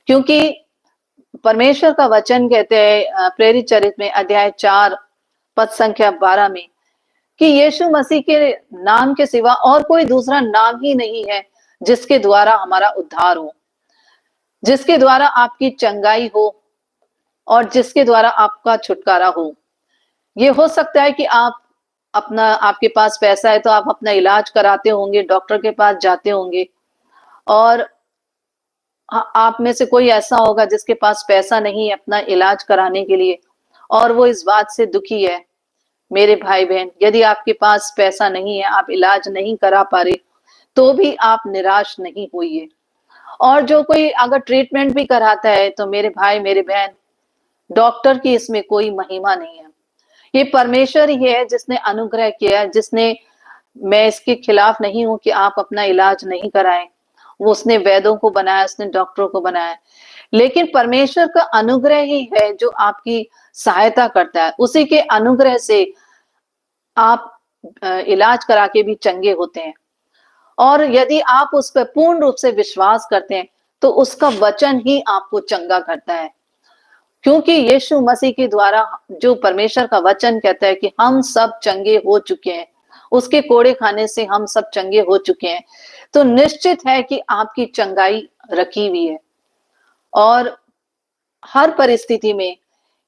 क्योंकि परमेश्वर का वचन कहते हैं प्रेरित चरित्र में अध्याय 4 पद संख्या 12 में, कि यीशु मसीह के नाम के सिवा और कोई दूसरा नाम ही नहीं है जिसके द्वारा हमारा उद्धार हो, जिसके द्वारा आपकी चंगाई हो, और जिसके द्वारा आपका छुटकारा हो। ये हो सकता है कि आपके पास पैसा है तो आप अपना इलाज कराते होंगे, डॉक्टर के पास जाते होंगे, और आप में से कोई ऐसा होगा जिसके पास पैसा नहीं है अपना इलाज कराने के लिए, और वो इस बात से दुखी है। मेरे भाई बहन, यदि आपके पास पैसा नहीं है, आप इलाज नहीं करा पा रहे, तो भी आप निराश नहीं होइए। और जो कोई अगर ट्रीटमेंट भी कराता है, तो मेरे भाई मेरे बहन, डॉक्टर की इसमें कोई महिमा नहीं है। ये परमेश्वर ही है जिसने अनुग्रह किया है, मैं इसके खिलाफ नहीं हूं कि आप अपना इलाज नहीं कराएं। वो उसने वैद्यों को बनाया, उसने डॉक्टरों को बनाया, लेकिन परमेश्वर का अनुग्रह ही है जो आपकी सहायता करता है। उसी के अनुग्रह से आप इलाज करा के भी चंगे होते हैं। और यदि आप उस पर पूर्ण रूप से विश्वास करते हैं, तो उसका वचन ही आपको चंगा करता है। क्योंकि यीशु मसीह के द्वारा जो परमेश्वर का वचन कहता है कि हम सब चंगे हो चुके हैं, उसके कोड़े खाने से हम सब चंगे हो चुके हैं, तो निश्चित है कि आपकी चंगाई रखी हुई है। और हर परिस्थिति में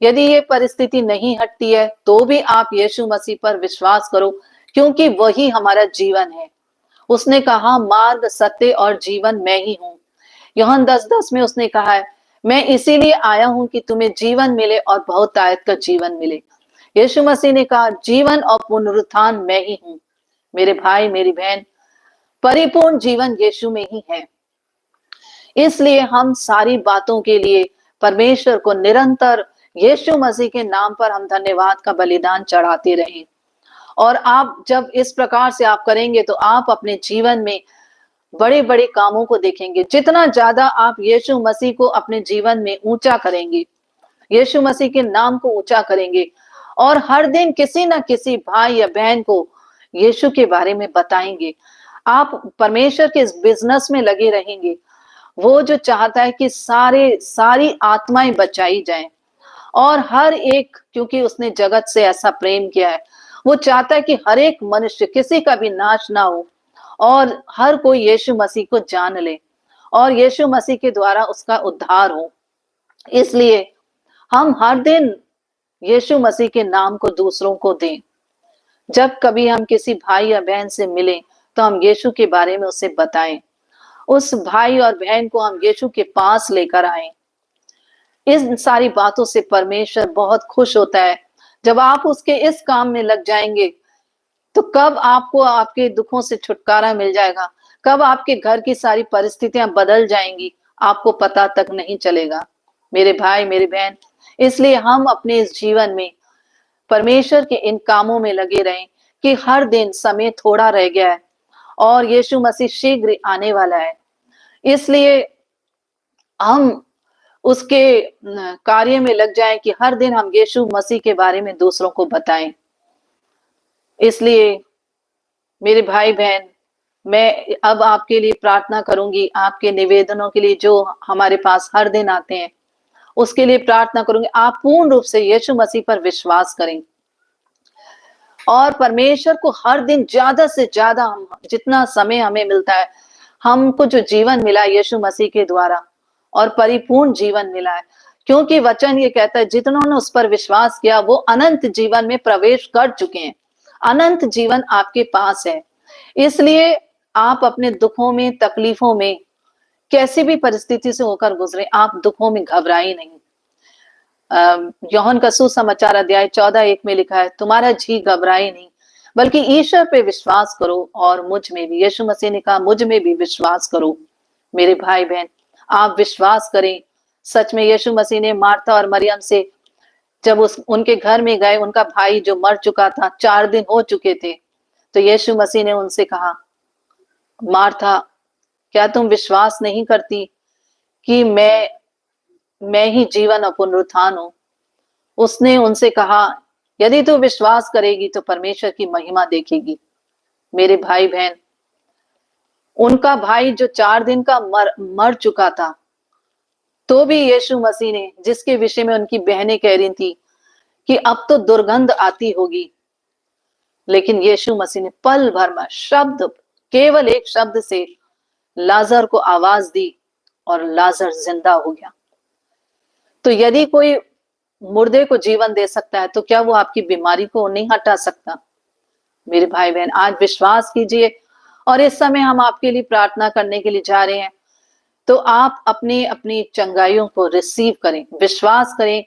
यदि ये परिस्थिति नहीं हटती है तो भी आप यीशु मसीह पर विश्वास करो, क्योंकि वही हमारा जीवन है। उसने कहा, मार्ग, सत्य और जीवन मैं ही हूँ। यूहन्ना 10:10 में उसने कहा है, मैं इसीलिए आया हूं कि तुम्हें जीवन मिले और बहुतायत का जीवन मिले। यीशु मसीह ने कहा, जीवन और पुनरुत्थान मैं ही हूं। मेरे भाई, मेरी बहन, परिपूर्ण जीवन यीशु में ही है। इसलिए हम सारी बातों के लिए परमेश्वर को निरंतर यीशु मसीह के नाम पर हम धन्यवाद का बलिदान चढ़ाते रहें। और आप जब इस प्रकार से आप करेंगे तो आप अपने जीवन में बड़े बड़े कामों को देखेंगे। जितना ज्यादा आप यीशु मसीह को अपने जीवन में ऊंचा करेंगे, यीशु मसीह के नाम को ऊंचा करेंगे और हर दिन किसी ना किसी भाई या बहन को यीशु के बारे में बताएंगे, आप परमेश्वर के इस बिजनेस में लगे रहेंगे। वो जो चाहता है कि सारी आत्माएं बचाई जाएं और हर एक, क्योंकि उसने जगत से ऐसा प्रेम किया है, वो चाहता है कि हर एक मनुष्य, किसी का भी नाश ना हो और हर कोई यीशु मसीह को जान ले और यीशु मसीह के द्वारा उसका उद्धार हो। इसलिए हम हर दिन यीशु मसीह के नाम को दूसरों को दें। जब कभी हम किसी भाई या बहन से मिलें तो हम यीशु के बारे में उसे बताएं। उस भाई और बहन को हम यीशु के पास लेकर आए। इन सारी बातों से परमेश्वर बहुत खुश होता है। जब आप उसके इस काम में लग जाएंगे तो कब आपको आपके दुखों से छुटकारा मिल जाएगा, कब आपके घर की सारी परिस्थितियां बदल जाएंगी, आपको पता तक नहीं चलेगा। मेरे भाई, मेरी बहन, इसलिए हम अपने इस जीवन में परमेश्वर के इन कामों में लगे रहें कि हर दिन समय थोड़ा रह गया है और यीशु मसीह शीघ्र आने वाला है। इसलिए हम उसके कार्य में लग जाएं कि हर दिन हम यीशु मसीह के बारे में दूसरों को बताएं। इसलिए मेरे भाई बहन, मैं अब आपके लिए प्रार्थना करूंगी, आपके निवेदनों के लिए जो हमारे पास हर दिन आते हैं उसके लिए प्रार्थना करूंगी। आप पूर्ण रूप से यीशु मसीह पर विश्वास करें और परमेश्वर को हर दिन ज्यादा से ज्यादा, हम जितना समय हमें मिलता है, हमको जो जीवन मिला है यीशु मसीह के द्वारा और परिपूर्ण जीवन मिला है, क्योंकि वचन ये कहता है जितनों ने उस पर विश्वास किया वो अनंत जीवन में प्रवेश कर चुके हैं। अनंत जीवन आपके पास है। इसलिए आप अपने दुखों में, तकलीफों में, कैसी भी परिस्थिति से होकर गुजरे, आप दुखों में घबराए नहीं। यूहन्ना का सुसमाचार अध्याय 14:1 में लिखा है, तुम्हारा जी घबराए नहीं बल्कि ईश्वर पे विश्वास करो और मुझ में भी। यीशु मसीह ने कहा, मुझ में भी विश्वास करो। मेरे भाई बहन, आप विश्वास करें। सच में यीशु मसीह ने मार्था और मरियम से जब उनके घर में गए, उनका भाई जो मर चुका था, 4 दिन हो चुके थे, तो यीशु मसीह ने उनसे कहा, मार्था, क्या तुम विश्वास नहीं करती कि मैं ही जीवन और पुनरुत्थान हूं? उसने उनसे कहा, यदि तू विश्वास करेगी तो परमेश्वर की महिमा देखेगी। मेरे भाई बहन, उनका भाई जो 4 दिन का मर चुका था, तो भी यीशु मसीह ने, जिसके विषय में उनकी बहनें कह रही थी कि अब तो दुर्गंध आती होगी, लेकिन यीशु मसीह ने पल भर में शब्द, केवल एक शब्द से लाजर को आवाज दी और लाजर जिंदा हो गया। तो यदि कोई मुर्दे को जीवन दे सकता है तो क्या वो आपकी बीमारी को नहीं हटा सकता? मेरे भाई बहन, आज विश्वास कीजिए और इस समय हम आपके लिए प्रार्थना करने के लिए जा रहे हैं। तो आप अपनी अपनी चंगाइयों को रिसीव करें, विश्वास करें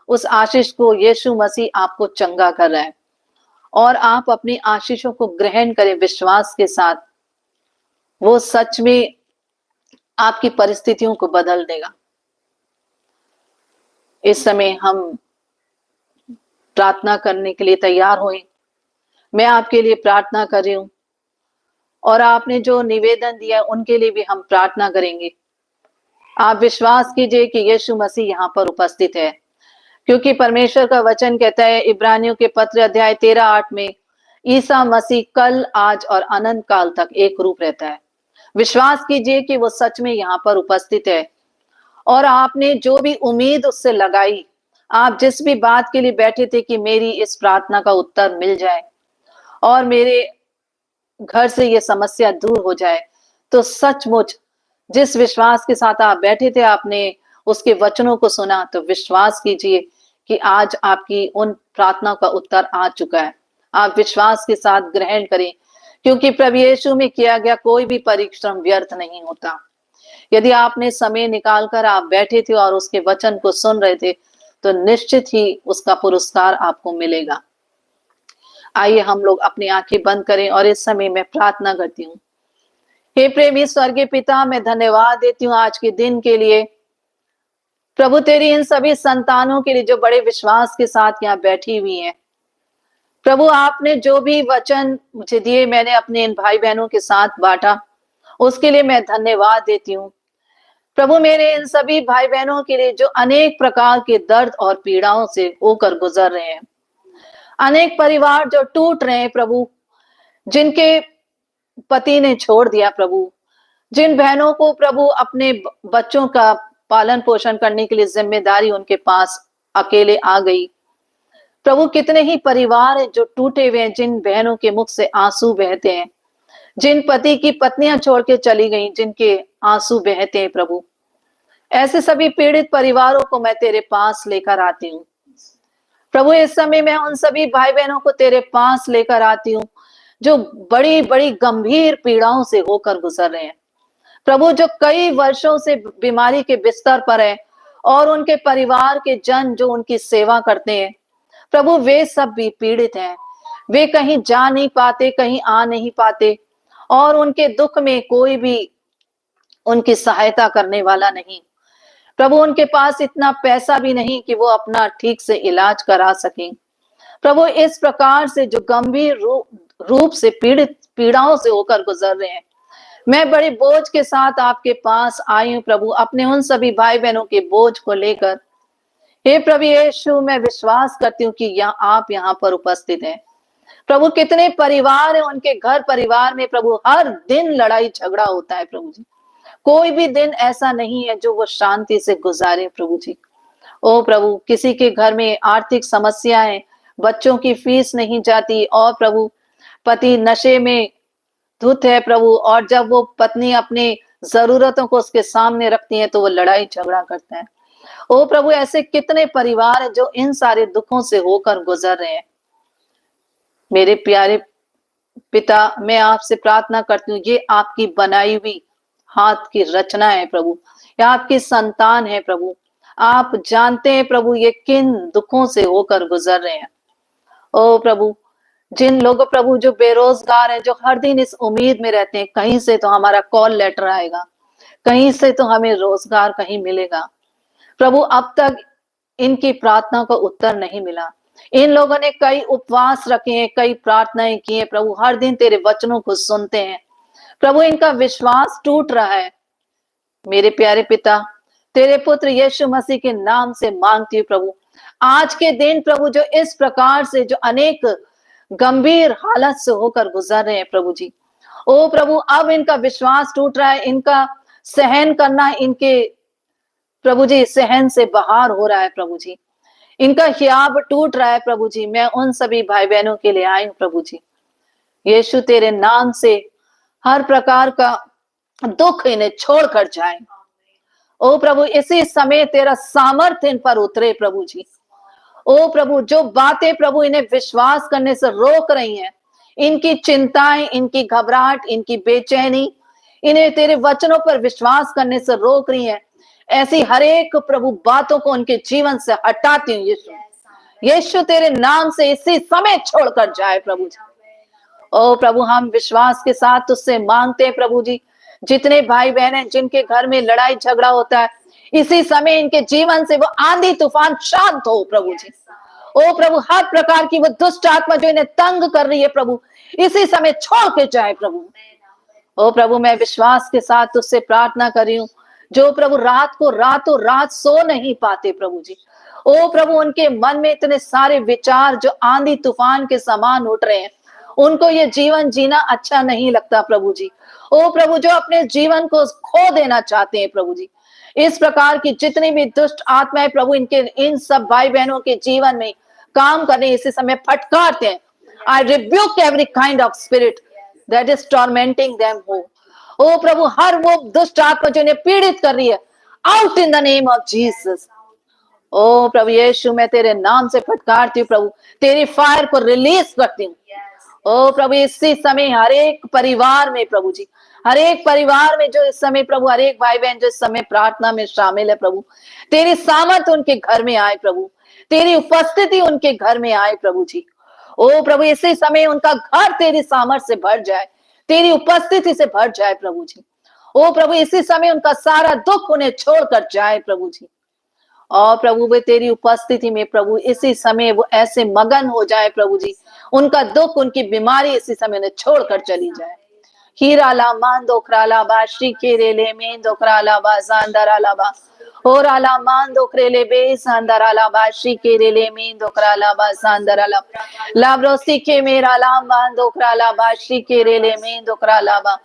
उस आशीष को। यीशु मसीह आपको चंगा कर रहा है और आप अपनी आशीषों को ग्रहण करें विश्वास के साथ। वो सच में आपकी परिस्थितियों को बदल देगा। इस समय हम प्रार्थना करने के लिए तैयार होएं। मैं आपके लिए प्रार्थना कर रही हूं और आपने जो निवेदन दिया उनके लिए भी हम प्रार्थना करेंगे। आप विश्वास कीजिए कि यीशु मसीह यहाँ पर उपस्थित है, क्योंकि परमेश्वर का वचन कहता है इब्रानियों के पत्र अध्याय 13:8 में, ईसा मसीह कल, आज और अनंत काल तक एक रूप रहता है। विश्वास कीजिए कि वो सच में यहाँ पर उपस्थित है और आपने जो भी उम्मीद उससे लगाई, आप जिस भी बात के लिए बैठे थे कि मेरी इस प्रार्थना का उत्तर मिल जाए और मेरे घर से ये समस्या दूर हो जाए, तो सचमुच जिस विश्वास के साथ आप बैठे थे, आपने उसके वचनों को सुना, तो विश्वास कीजिए कि आज आपकी उन प्रार्थना का उत्तर आ चुका है। आप विश्वास के साथ ग्रहण करें, क्योंकि प्रभु यीशु में किया गया कोई भी परिश्रम व्यर्थ नहीं होता। यदि आपने समय निकालकर आप बैठे थे और उसके वचन को सुन रहे थे, तो निश्चित ही उसका पुरस्कार आपको मिलेगा। आइए हम लोग अपनी आंखें बंद करें और इस समय मैं प्रार्थना करती हूँ। हे प्रेमी स्वर्गीय पिता, मैं धन्यवाद देती हूँ आज के दिन के लिए। प्रभु तेरी इन सभी संतानों के लिए जो बड़े विश्वास के साथ यहाँ बैठी हुई हैं। प्रभु आपने जो भी वचन मुझे दिए, मैंने अपने इन भाई बहनों के साथ बांटा, उसके लिए मैं धन्यवाद देती हूँ। प्रभु मेरे इन सभी भाई बहनों के लिए जो अनेक प्रकार के दर्द और पीड़ाओं से होकर गुजर रहे हैं, अनेक परिवार जो टूट रहे हैं प्रभु, जिनके पति ने छोड़ दिया प्रभु, जिन बहनों को प्रभु अपने बच्चों का पालन पोषण करने के लिए जिम्मेदारी उनके पास अकेले आ गई। प्रभु कितने ही परिवार हैं जो टूटे हुए हैं, जिन बहनों के मुख से आंसू बहते हैं, जिन पति की पत्नियां छोड़ के चली गई, जिनके आंसू बहते हैं प्रभु। ऐसे सभी पीड़ित परिवारों को मैं तेरे पास लेकर आती हूँ प्रभु। इस समय मैं उन सभी भाई बहनों को तेरे पास लेकर आती हूँ जो बड़ी बड़ी गंभीर पीड़ाओं से होकर गुजर रहे हैं प्रभु, जो कई वर्षों से बीमारी के बिस्तर पर है, और उनके परिवार के जन जो उनकी सेवा करते हैं प्रभु, वे सब भी पीड़ित हैं। वे कहीं जा नहीं पाते, कहीं आ नहीं पाते, और उनके दुख में कोई भी उनकी सहायता करने वाला नहीं प्रभु। उनके पास इतना पैसा भी नहीं कि वो अपना ठीक से इलाज करा सकें प्रभु। इस प्रकार से जो गंभीर रूप से पीड़ाओं से होकर गुजर रहे हैं, मैं बड़े बोझ के साथ आपके पास आई हूँ प्रभु, अपने उन सभी भाई बहनों के बोझ को लेकर। हे प्रभु यीशु, मैं विश्वास करती हूँ कि आप यहाँ पर उपस्थित हैं प्रभु। कितने परिवार हैं, उनके घर परिवार में प्रभु हर दिन लड़ाई झगड़ा होता है प्रभु जी। कोई भी दिन ऐसा नहीं है जो वो शांति से गुजारे प्रभु जी। ओ प्रभु, किसी के घर में आर्थिक समस्याएं, बच्चों की फीस नहीं जाती, और प्रभु पति नशे में धुत है प्रभु, और जब वो पत्नी अपनी जरूरतों को उसके सामने रखती है तो वो लड़ाई झगड़ा करता है। ओ प्रभु, ऐसे कितने परिवार हैं जो इन सारे दुखों से होकर गुजर रहे हैं। मेरे प्यारे पिता, मैं आपसे प्रार्थना करती हूँ, ये आपकी बनाई हुई हाथ की रचना है प्रभु, ये आपकी संतान है प्रभु। आप जानते हैं प्रभु ये किन दुखों से होकर गुजर रहे हैं। ओ प्रभु, जिन लोगों प्रभु जो बेरोजगार हैं, जो हर दिन इस उम्मीद में रहते हैं कहीं से तो हमारा कॉल लेटर आएगा, कहीं से तो हमें रोजगार कहीं मिलेगा प्रभु, अब तक इनकी प्रार्थना का उत्तर नहीं मिला। इन लोगों ने कई उपवास रखे हैं, कई प्रार्थनाएं की हैं प्रभु, हर दिन तेरे वचनों को सुनते हैं प्रभु, इनका विश्वास टूट रहा है। मेरे प्यारे पिता, तेरे पुत्र यीशु मसीह के नाम से मांगती हूँ प्रभु, आज के दिन प्रभु जो इस प्रकार से जो अनेक गंभीर हालत से होकर गुजर रहे हैं प्रभु जी, ओ प्रभु अब इनका विश्वास टूट रहा है, इनका सहन करना इनके प्रभु जी सहन से बाहर हो रहा है प्रभु जी, इनका हियाब टूट रहा है प्रभु जी। मैं उन सभी भाई बहनों के लिए आई हूँ प्रभु जी। यीशु तेरे नाम से हर प्रकार का दुख इन्हें छोड़कर जाए। ओ प्रभु, इसी समय तेरा सामर्थ्य इन पर उतरे प्रभु जी। ओ प्रभु, जो बातें प्रभु इन्हें विश्वास करने से रोक रही हैं, इनकी चिंताएं, इनकी घबराहट, इनकी बेचैनी, इन्हें तेरे वचनों पर विश्वास करने से रोक रही हैं, ऐसी हर एक प्रभु बातों को उनके जीवन से हटाती हूँ यीशु। यीशु तेरे नाम से इसी समय छोड़कर जाए प्रभु जी। ओ प्रभु, हम विश्वास के साथ तुझसे मांगते हैं प्रभु जी, जितने भाई बहन हैं जिनके घर में लड़ाई झगड़ा होता है, इसी समय इनके जीवन से वो आंधी तूफान शांत हो प्रभु जी। ओ प्रभु, हर प्रकार की वो दुष्ट आत्मा जो इन्हें तंग कर रही है प्रभु, इसी समय छोड़ के जाए प्रभु। ओ प्रभु, मैं विश्वास के साथ तुझसे प्रार्थना कर रही हूँ, जो प्रभु रात को रातों रात सो नहीं पाते प्रभु जी, ओ प्रभु उनके मन में इतने सारे विचार जो आंधी तूफान के समान उठ रहे हैं, उनको ये जीवन जीना अच्छा नहीं लगता प्रभु जी। ओ प्रभु, जो अपने जीवन को खो देना चाहते हैं प्रभु जी, इस प्रकार की जितनी भी दुष्ट आत्माएं प्रभु इनके इन सब भाई बहनों के जीवन में काम करने इसी समय फटकारते हैं। आई rebuke every kind of spirit that is tormenting them हो। ओ प्रभु, हर वो दुष्ट आत्मा जो इन्हें पीड़ित कर रही है, out in the name of Jesus. ओ प्रभु यीशु, मैं तेरे नाम से फटकारती हूँ प्रभु, तेरी फायर को रिलीज करती हूँ। ओ प्रभु इसी समय हर एक परिवार में प्रभु जी, हर एक परिवार में जो इस समय प्रभु, हर एक भाई बहन जो इस समय प्रार्थना में शामिल है प्रभु, तेरी सामर्थ उनके घर में आए प्रभु, तेरी उपस्थिति उनके घर में आए प्रभु जी। ओ प्रभु इसी समय उनका घर तेरी सामर्थ से भर जाए, तेरी उपस्थिति से भर जाए प्रभु जी। ओ प्रभु इसी समय उनका सारा दुख उन्हें छोड़कर जाए प्रभु जी। और प्रभु वे तेरी उपस्थिति में प्रभु इसी समय वो ऐसे मगन हो जाए प्रभु जी, उनका दुख उनकी बीमारी इसी समय उन्हें छोड़कर चली जाए। हीराला मांदो क्राला बा श्रीकेरेले मेंदो क्राला बा सांदराला बा ओराला मांदो क्रेले बे सांदराला बा श्रीकेरेले मेंदो क्राला बा सांदराला लाब्रोसी के मेरा ला मांदो क्राला बा श्रीकेरेले मेंदो क्राला बा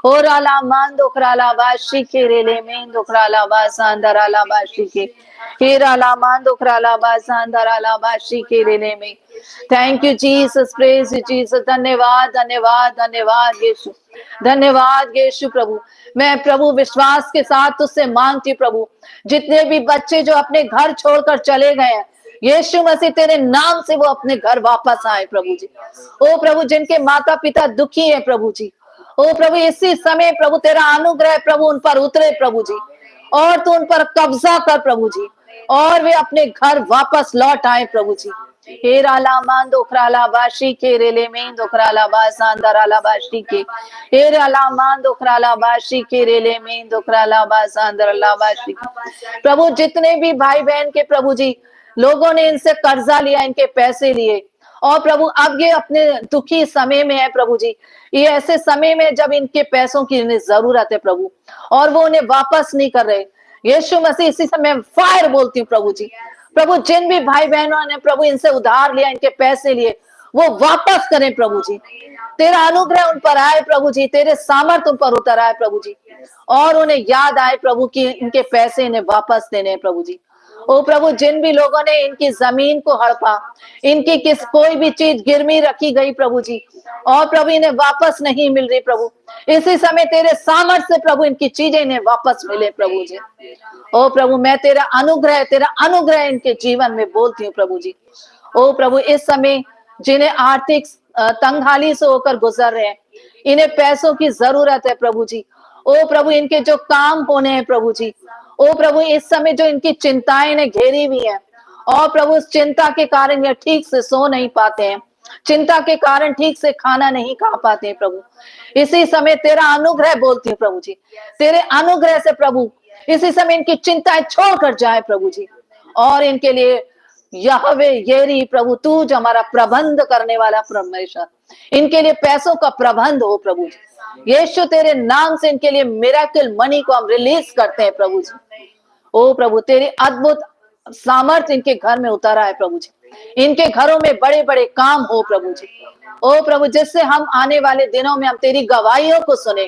ओराला मांदो क्राला बा श्रीकेरेले मेंदो क्राला बा सांदराला बा श्रीके हीराला मांदो क्राला बा सांदराला बा श्रीकेरेले में। Thank you Jesus, praise you Jesus. धन्यवाद धन्यवाद धन्यवाद यीशु, धन्यवाद यीशु प्रभु। मैं प्रभु विश्वास के साथ तुझसे मांगती प्रभु, जितने भी बच्चे जो अपने घर छोड़कर चले गए हैं, यीशु मसीह तेरे नाम से वो अपने घर वापस आए प्रभु जी। ओ प्रभु जिनके माता पिता दुखी है प्रभु जी, ओ प्रभु इसी समय प्रभु तेरा अनुग्रह प्रभु उन पर उतरे प्रभु जी, और तू उन पर कब्जा कर प्रभु जी, और वे अपने घर वापस लौट आए प्रभु जी। हेराला मांदो क्राला बाशी के रेले में दोकराला बासांदराला बाशी के हेराला मांदो क्राला बाशी के रेले में दोकराला बासांदराला बाशी। प्रभु जितने भी भाई बहन के प्रभु जी लोगों ने इनसे कर्जा लिया, इनके पैसे लिए, और प्रभु अब ये अपने दुखी समय में है प्रभु जी, ये ऐसे समय में जब इनके पैसों की इन्हें जरूरत है प्रभु, और वो उन्हें वापस नहीं कर रहे। यीशु मसीह इसी समय फायर बोलती हूँ प्रभु जी, प्रभु जिन भी भाई बहनों ने प्रभु इनसे उधार लिया, इनके पैसे लिए, वो वापस करें प्रभु जी। तेरा अनुग्रह उन पर आए प्रभु जी, तेरे सामर्थ उन पर उतर आए प्रभु जी, और उन्हें याद आए प्रभु कि इनके पैसे इन्हें वापस देने हैं प्रभु जी। ओ प्रभु जिन भी लोगों ने इनकी जमीन को हड़पा, इनकी किस कोई भी चीज गिरवी रखी गई प्रभु जी, और प्रभु इन्हें वापस नहीं मिल रही प्रभु, इसी समय तेरे सामर्थ्य से प्रभु इनकी चीजें इन्हें वापस मिले प्रभु जी। ओ प्रभु मैं तेरा अनुग्रह इनके जीवन में बोलती हूँ प्रभु जी। ओ प्रभु इस समय जिन्हें आर्थिक तंगहाली से होकर गुजर रहे हैं, इन्हें पैसों की जरूरत है प्रभु जी। ओ प्रभु इनके जो काम होने हैं प्रभु जी, ओ प्रभु इस समय जो इनकी चिंताएं ने घेरी हुई है, और प्रभु उस चिंता के कारण ये ठीक से सो नहीं पाते हैं, चिंता के कारण ठीक से खाना नहीं खा पाते हैं प्रभु, इसी समय तेरा अनुग्रह बोलती हूँ प्रभु जी, तेरे अनुग्रह से प्रभु इसी समय इनकी चिंताएं छोड़कर जाए प्रभु जी, और इनके लिए यहोवे येरी प्रभु तू जो हमारा प्रबंध करने वाला परमेश्वर, इनके लिए पैसों का प्रबंध हो प्रभु जी। यीशु तेरे नाम से इनके लिए मिरेकल मनी को हम रिलीज करते हैं प्रभु जी। ओ प्रभु तेरी अद्भुत सामर्थ्य इनके घर में उतारा है प्रभु जी, इनके घरों में बड़े बड़े काम हो प्रभु जी। ओ प्रभु जिससे हम आने वाले दिनों में हम तेरी गवाहियों को सुने।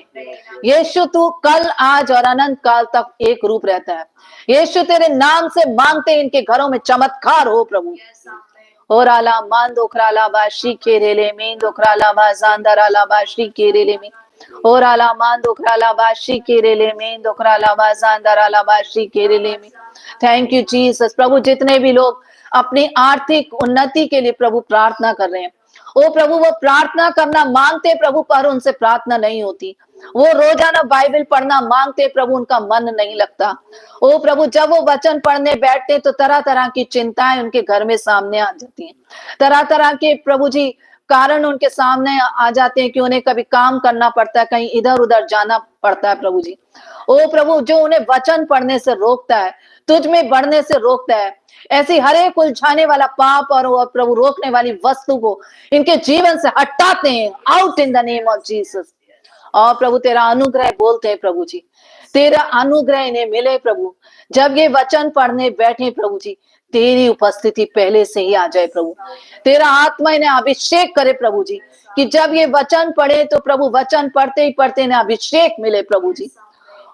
यीशु तू कल आज और अनंत काल तक एक रूप रहता है। यीशु तेरे नाम से मांगते इनके घरों में चमत्कार हो प्रभु। और आला मान दोखराला बाशी केरेले में दोखराला बाजांदराला बाशी केरेले में और आला मान दोखराला बाशी केरेले में दोखराला बाजांदराला बाशी केरेले में। Thank you Jesus. प्रभु जितने भी लोग अपनी आर्थिक उन्नति के लिए प्रभु प्रार्थना कर रहे हैं, ओ प्रभु वो प्रार्थना करना मांगते प्रभु, पर उनसे प्रार्थना नहीं होती। वो रोजाना बाइबल पढ़ना मांगते प्रभु, उनका मन नहीं लगता। ओ प्रभु जब वो वचन पढ़ने बैठते तो तरह तरह की चिंताएं उनके घर में सामने आ जाती हैं, तरह तरह के प्रभु जी कारण उनके सामने आ जाते हैं कि उन्हें कभी काम करना पड़ता है, कहीं इधर उधर जाना पड़ता है प्रभु जी। ओ प्रभु जो उन्हें वचन पढ़ने से रोकता है, तुझ में बढ़ने से रोकता है, ऐसी हर एक उलझाने वाला पाप और प्रभु रोकने वाली वस्तु को इनके जीवन से हटाते हैं, out in the name of Jesus. और प्रभु तेरा अनुग्रह बोलते हैं प्रभु जी, तेरा अनुग्रह इन्हें मिले प्रभु। जब ये वचन पढ़ने बैठे प्रभु जी, तेरी उपस्थिति पहले से ही आ जाए प्रभु, तेरा आत्मा इन्हें अभिषेक करे प्रभु जी, कि जब ये वचन पढ़े तो प्रभु वचन पढ़ते ही पढ़ते इन्हें अभिषेक मिले प्रभु जी।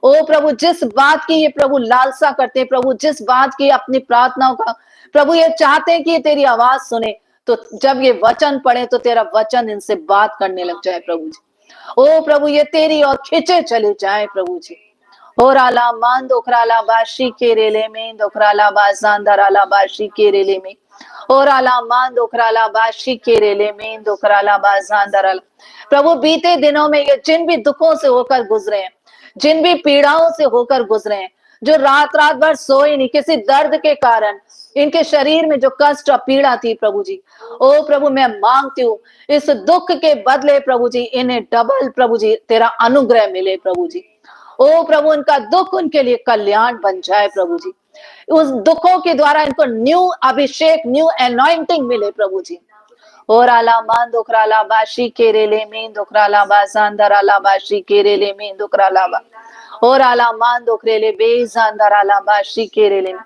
ओ प्रभु जिस बात की ये प्रभु लालसा करते हैं प्रभु, जिस बात की अपनी प्रार्थनाओं का प्रभु ये चाहते हैं कि ये तेरी आवाज सुने, तो जब ये वचन पढ़े तो तेरा वचन इनसे बात करने लग जाए प्रभु जी। ओ प्रभु ये तेरी और खिंचे चले जाए प्रभु जी। और आला मान दोखराला बाशी के रेले में दोखराला बाजांदराला बाशी के रेले में और आला मान दोखराला बाशी के रेले में दोखराला बाजांदराला। प्रभु बीते दिनों में ये जिन भी दुखों से होकर गुजरे हैं, जिन भी पीड़ाओं से होकर गुजरे हैं, जो रात रात भर सोए नहीं किसी दर्द के कारण, इनके शरीर में जो कष्ट और पीड़ा थी प्रभु जी, ओ प्रभु मैं मांगती हूँ इस दुख के बदले प्रभु जी इन्हें डबल प्रभु जी तेरा अनुग्रह मिले प्रभु जी। ओ प्रभु उनका दुख उनके लिए कल्याण बन जाए प्रभु जी। उस दुखों के द्वारा इनको न्यू अभिषेक, न्यू अनॉइंटिंग मिले प्रभु जी। और आला मान दोखराला बाशी के रेले में दोखराला बाजांदराला बाशी के रेले में दोखराला बा और आला मान दोखरेले बेजांदराला बाशी के रेले में।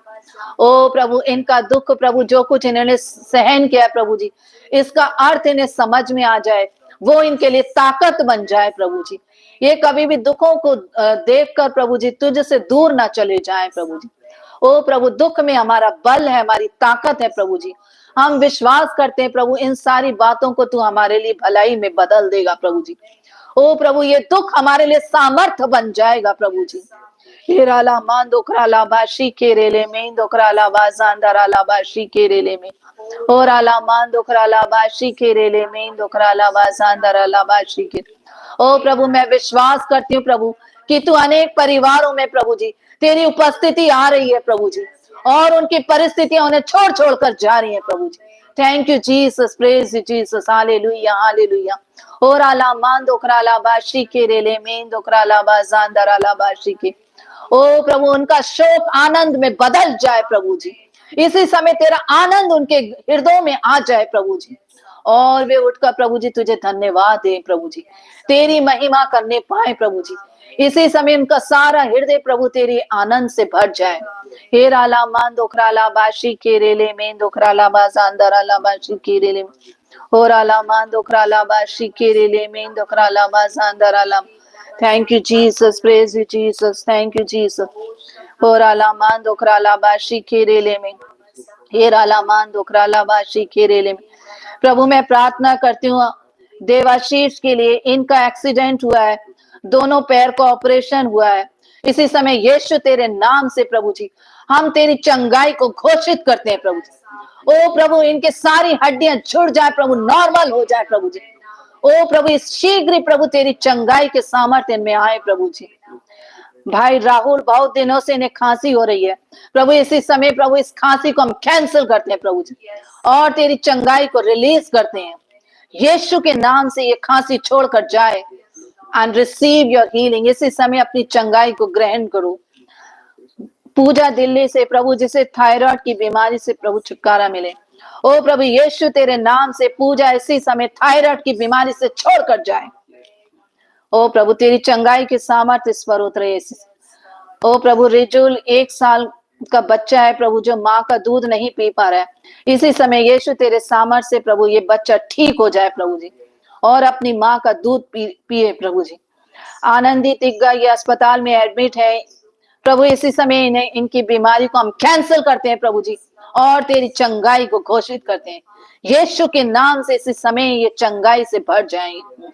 ओ प्रभु इनका दुख प्रभु जो कुछ इन्होंने सहन किया प्रभु जी, इसका अर्थ इन्हें समझ में आ जाए, वो इनके लिए ताकत बन जाए प्रभु जी। ये कभी भी दुखों को देखकर प्रभु जी तुझसे दूर ना चले जाएं प्रभु जी। ओ प्रभु दुख में हमारा बल है, हमारी ताकत है प्रभु जी। हम विश्वास करते हैं प्रभु इन सारी बातों को तू हमारे लिए भलाई में बदल देगा प्रभु जी। ओ प्रभु ये दुख हमारे लिए सामर्थ्य बन जाएगा प्रभु जी। हेराला मान दोखराला बाशी के रेले में दोखराला बाजांदराला बाशी के रेले में और आला मान दोखराला बाशी के रेले में दोखराला बाजांदराला बाशी के। ओ प्रभु मैं विश्वास करती हूँ प्रभु कि तू अनेक परिवारों में प्रभु जी तेरी उपस्थिति आ रही है प्रभु जी, और उनकी परिस्थितियां उन्हें छोड़ छोड़ कर जा रही है प्रभु जी। Thank you Jesus, praise you Jesus, hallelujah hallelujah. और आला मान दोखराला बाशी के रेले में दोखराला बाजांदराला बाशी के। ओ प्रभु उनका शोक आनंद में बदल जाए प्रभु जी। इसी समय तेरा आनंद उनके हृदयों में आ जाए प्रभु जी, और वे उठकर प्रभु जी तुझे धन्यवाद दे प्रभु जी, तेरी महिमा करने पाए प्रभु जी। इसी समय उनका सारा हृदय प्रभु तेरी आनंद से भर जाए। हे राला मान दोखराला बाशी के रेले में दोखराला बाजांदराला बाशी के रेले में और आला मान दोखराला बाशी के रेले में दोखराला बाजांदराला। Thank you Jesus, praise you Jesus, thank you Jesus. और आला मान दोखराला बाशी के रेले में हे राला मान दोखराला बाशी के रेले में। प्रभु मैं प्रार्थना करती हूँ देवाशीष के लिए, इनका एक्सीडेंट हुआ है, दोनों पैर का ऑपरेशन हुआ है। इसी समय यीशु तेरे नाम से प्रभु जी हम तेरी चंगाई को घोषित करते हैं प्रभु जी। ओ प्रभु इनके सारी हड्डियां जुड़ जाए प्रभु, नॉर्मल हो जाए प्रभु जी। ओ प्रभु इस शीघ्र प्रभु तेरी चंगाई के सामर्थ्य में आए प्रभु जी। भाई राहुल बहुत दिनों से इन्हें खांसी हो रही है प्रभु, इसी समय प्रभु इस खांसी को हम कैंसिल करते हैं प्रभु जी और तेरी चंगाई को रिलीज करते हैं। यीशु के नाम से ये खांसी छोड़कर जाए एंड रिसीव योर हीलिंग। इसी समय अपनी चंगाई को ग्रहण करो। पूजा दिल्ली से प्रभु जिसे थायराइड की बीमारी से प्रभु छुटकारा मिले। ओ प्रभु यीशु तेरे नाम से पूजा इसी समय थायराइड की बीमारी से छोड़कर जाए। ओ प्रभु तेरी चंगाई के सामर्थ्य इस पर उतरे। ओ प्रभु रिजुल 1 साल का बच्चा है प्रभु जो माँ का दूध नहीं पी पा रहा है, इसी समय यीशु तेरे सामर्थ्य से प्रभु ये बच्चा ठीक हो जाए प्रभु जी और अपनी माँ का दूध पिए प्रभु जी। आनंदी तिग्गा ये अस्पताल में एडमिट है प्रभु, इसी समय इन्हें इनकी बीमारी को हम कैंसिल करते हैं प्रभु जी और तेरी चंगाई को घोषित करते हैं। यीशु के नाम से इसी समय ये चंगाई से भर जाएंगे।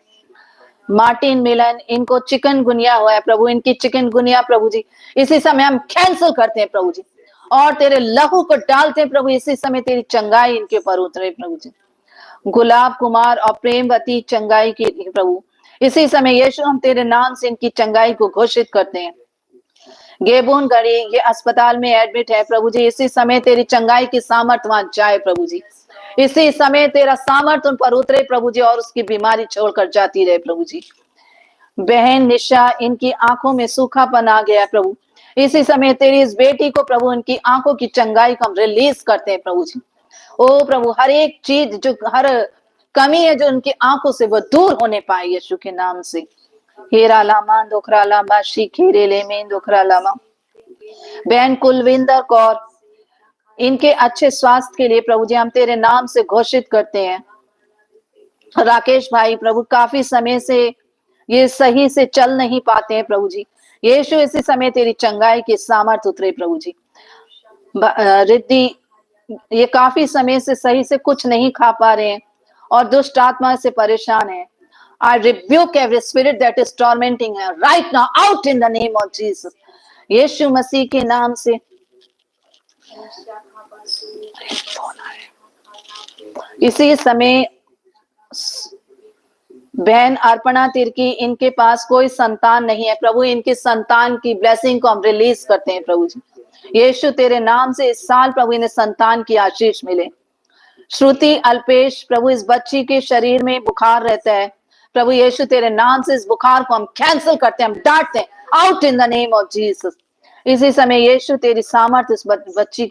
मार्टिन मिलन इनको चिकनगुनिया हुआ है प्रभु, इनकी चिकनगुनिया प्रभु जी इसी समय हम कैंसिल करते हैं प्रभु जी और तेरे लहू को डालते हैं प्रभु, इसी समय तेरी चंगाई इनके ऊपर उतरे प्रभु जी। गुलाब कुमार और प्रेमवती चंगाई की प्रभु, इसी समय यीशु हम तेरे नाम से इनकी चंगाई को घोषित करते हैं। गेबून गड़ी ये अस्पताल में एडमिट है प्रभु जी, इसी समय तेरी चंगाई की सामर्थ वहां जाए प्रभु जी। इसी समय तेरा सामर्थ उन पर उतरे प्रभु जी और उसकी बीमारी छोड़कर जाती रहे प्रभु जी। बहन निशा इनकी आंखों में सूखापन आ गया प्रभु, इसी समय तेरी इस बेटी को प्रभु इनकी आंखों की चंगाई को हम रिलीज करते हैं प्रभु जी। ओ प्रभु हर एक चीज जो हर कमी है जो उनकी आंखों से वो दूर होने पाए यीशु के नाम से। हेरा लामा दोखरा लामा शिखेरे ले में दोखरा लामा। बहन कुलविंदर कौर इनके अच्छे स्वास्थ्य के लिए प्रभु जी हम तेरे नाम से घोषित करते हैं। राकेश भाई प्रभु काफी समय से ये सही से चल नहीं पाते हैं प्रभु जी, यीशु इसी समय तेरी चंगाई की सामर्थ उतरे प्रभु जी। रिद्धि ये काफी समय से सही से कुछ नहीं खा पा रहे हैं और दुष्ट आत्मा से परेशान है। I rebuke every spirit that is tormenting her right now out in the name of Jesus. यीशु मसीह के नाम से। इसी समय बहन अर्पणा तिर्की, इनके पास कोई संतान नहीं है प्रभु, इनके संतान की ब्लेसिंग को हम रिलीज करते हैं प्रभु जी। यीशु तेरे नाम से इस साल प्रभु इन्हें संतान की आशीष मिले। श्रुति अल्पेश, प्रभु इस बच्ची के शरीर में बुखार रहता है प्रभु यीशु तेरे नाम से इस बुखार को हम कैंसिल करते हैं, हम डांटते हैं, out in the name of Jesus. इसी समय यीशु तेरी सामर्थ इस बच्ची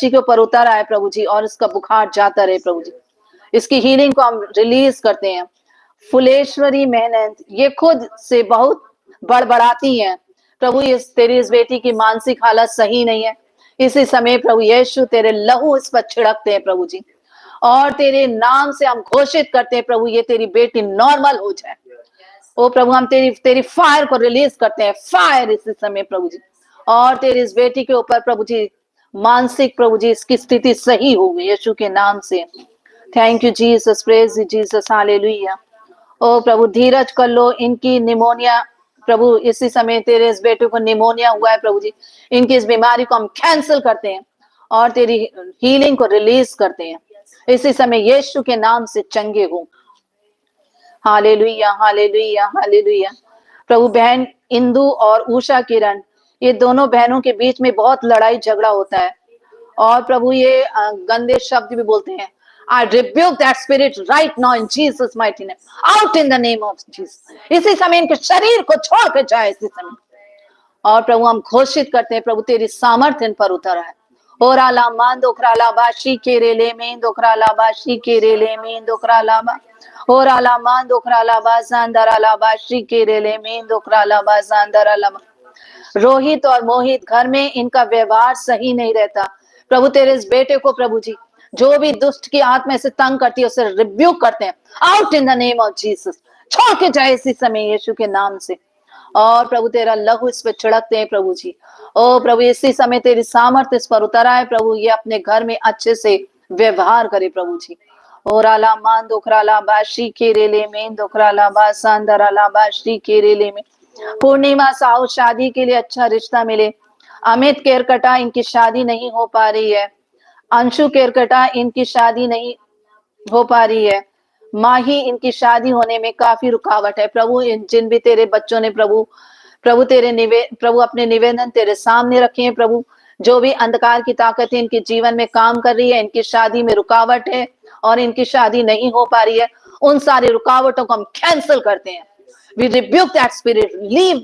के ऊपर उतर आए प्रभु जी, और इसका बुखार जाता रहे प्रभु जी। इसकी हीलिंग को हम रिलीज करते हैं। फुलेश्वरी मेहनत, ये खुद से बहुत बड़बड़ाती हैं प्रभु, तेरी इस बेटी की मानसिक हालत सही नहीं है। इसी समय प्रभु यीशु तेरे लहू इस पर छिड़कते हैं प्रभु जी, और तेरे नाम से हम घोषित करते हैं प्रभु ये तेरी बेटी नॉर्मल हो जाए। ओ प्रभु हम तेरी फायर को रिलीज करते हैं, फायर इसी समय प्रभु जी, और तेरी इस बेटी के ऊपर प्रभु जी मानसिक प्रभु जी इसकी स्थिति सही होगी यीशु के नाम से। Thank you Jesus, praise Jesus, hallelujah. ओ प्रभु धीरज कर लो, इनकी निमोनिया प्रभु इसी समय तेरे इस बेटे को निमोनिया हुआ है प्रभु जी, इनकी इस बीमारी को हम कैंसिल करते हैं और तेरी हीलिंग को रिलीज करते हैं इसी समय यीशु के नाम से चंगे हो। Hallelujah hallelujah hallelujah. प्रभु बहन इंदु और उषा किरण, ये दोनों बहनों के बीच में बहुत लड़ाई झगड़ा होता है, और प्रभु ये गंदे शब्द भी बोलते हैं। I rebuke that spirit right now in Jesus mighty name, out in the name of Jesus। इसी समय इनके शरीर को छोड़ के जाए इसी समय, और प्रभु हम घोषित करते हैं प्रभु तेरी सामर्थ्य इन पर उतर आए। ओराला मान दोखराला बाशी केरेले में दोखराला बाशी केरेले में दोखराला बा, ओराला मान दोखराला बाजांदराला बाशी केरेले में दोखराला बाजांदराला। रोहित और मोहित, घर में इनका व्यवहार सही नहीं रहता प्रभु, तेरे इस बेटे को प्रभु जी जो भी दुष्ट की आत्मा से तंग करती है उसे रिब्यूक करते हैं, out in the name of Jesus. छोड़ के जाए इसी समय यीशु के नाम से, और प्रभु तेरा लहू इस पे छिड़कते हैं प्रभु जी। ओ प्रभु इसी समय तेरी सामर्थ्य इस पर उतर आए प्रभु, ये अपने घर में अच्छे से व्यवहार करे प्रभु जी। और आला मान दोखराला बाशी केरेले में दोखराला बासांदराला बाशी केरेले में। पूर्णिमा साहू, शादी के लिए अच्छा रिश्ता मिले। अमित केरकटा, इनकी शादी नहीं हो पा रही है। अंशु केरकटा, इनकी शादी नहीं हो पा रही है। माही, इनकी शादी होने में काफी रुकावट है प्रभु। जिन भी तेरे बच्चों ने प्रभु प्रभु अपने निवेदन तेरे सामने रखे हैं प्रभु, जो भी अंधकार की ताकतें इनके जीवन में काम कर रही है, इनकी शादी में रुकावट है और इनकी शादी नहीं हो पा रही है, उन सारी रुकावटों को हम कैंसिल करते हैं। We rebuke that spirit, leave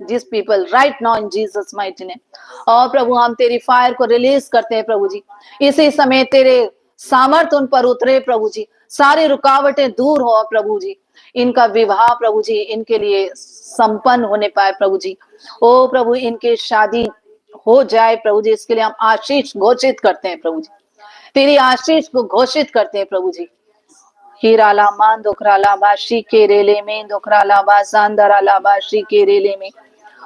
these people right now in Jesus mighty name। और प्रभु हम तेरी फायर को रिलीज करते हैं प्रभु जी, इसी समय तेरे सामर्थ्य उन पर उतरे प्रभु जी, सारी रुकावटें दूर हो प्रभु जी, इनका विवाह प्रभु जी इनके लिए संपन्न होने पाए प्रभु जी। ओ प्रभु इनकी शादी हो जाए प्रभु जी, इसके लिए हम आशीष घोषित करते हैं प्रभु जी, तेरी आशीष को घोषित करते हैं प्रभु जी। हीराला मान दोखराला बाशी केरेले में दोखराला बाजांदराला बाशी केरेले में,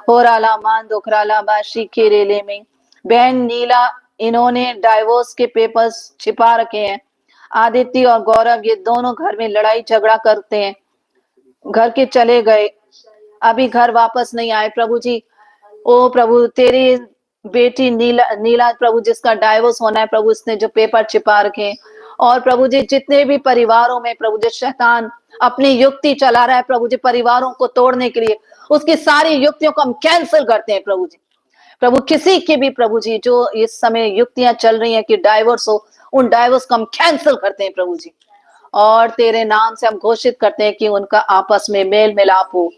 होराला मान दोखराला बाशी केरेले में। बहन नीला, इन्होंने डाइवोर्स के पेपर्स छिपा रखे हैं। आदित्य और गौरव, ये दोनों घर में लड़ाई झगड़ा करते हैं, घर के चले गए, अभी घर वापस नहीं आए प्रभु जी। ओ प्रभु तेरी बेटी नीला प्रभु जिसका डाइवोर्स होना है प्रभु, इसने जो पेपर छिपा रखे, और प्रभु जी जितने भी परिवारों में प्रभु जी शैतान अपनी युक्ति चला रहा है प्रभु जी परिवारों को तोड़ने के लिए, उसकी सारी युक्तियों को हम कैंसिल करते हैं प्रभु जी। प्रभु किसी की भी प्रभु जी जो इस समय युक्तियां चल रही हैं कि डाइवोर्स हो, उन डाइवोर्स को हम कैंसिल करते हैं प्रभु जी, और तेरे नाम से हम घोषित करते हैं कि उनका आपस में मेल मिलाप हो।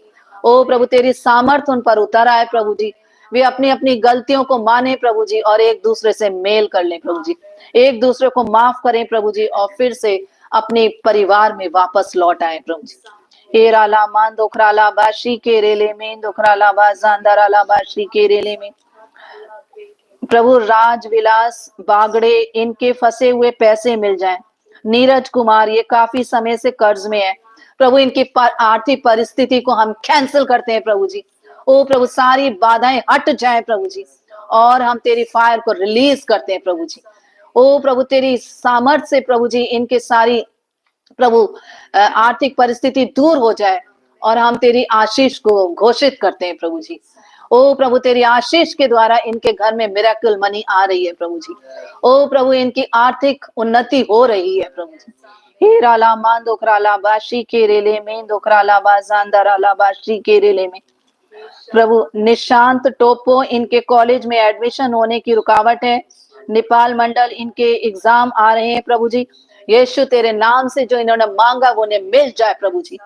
ओ प्रभु तेरी सामर्थ्य उन पर उतर आए प्रभु जी, वे अपनी अपनी गलतियों को माने प्रभु जी, और एक दूसरे से मेल कर लें प्रभु जी, एक दूसरे को माफ करें प्रभु जी, और फिर से अपने परिवार में वापस लौट आए प्रभु जी। हेराला मान दोखराला बाशी केरेले में दोखराला बाजांदराला बाशी केरेले में। प्रभु राज विलास बागड़े, इनके फंसे हुए पैसे मिल जाएं। नीरज कुमार, ये काफी समय से कर्ज में है प्रभु, इनकी आर्थिक परिस्थिति को हम कैंसिल करते हैं प्रभु जी। ओ प्रभु सारी बाधाएं हट जाएं प्रभु जी, और हम तेरी फायर को रिलीज करते हैं प्रभु जी। ओ प्रभु तेरी सामर्थ्य से प्रभु जी इनके सारी प्रभु आर्थिक परिस्थिति दूर हो जाए, और हम तेरी आशीष को घोषित करते हैं प्रभु जी। ओ प्रभु तेरी आशीष के द्वारा इनके घर में मिरेकल मनी आ रही है प्रभु जी। ओ प्रभु इनकी आर्थिक उन्नति हो रही है प्रभु जी। हे राला मान दोकराला बाशी के रेले में दोकराला बाजानदराला बाशी के रेले में प्रभु निशांत टोपो इनके कॉलेज में एडमिशन होने की रुकावट है। नेपाल मंडल इनके एग्जाम आ रहे हैं प्रभु जी। यीशु तेरे नाम से जो इन्होंने मांगा वो उन्हें मिल जाए प्रभु जी।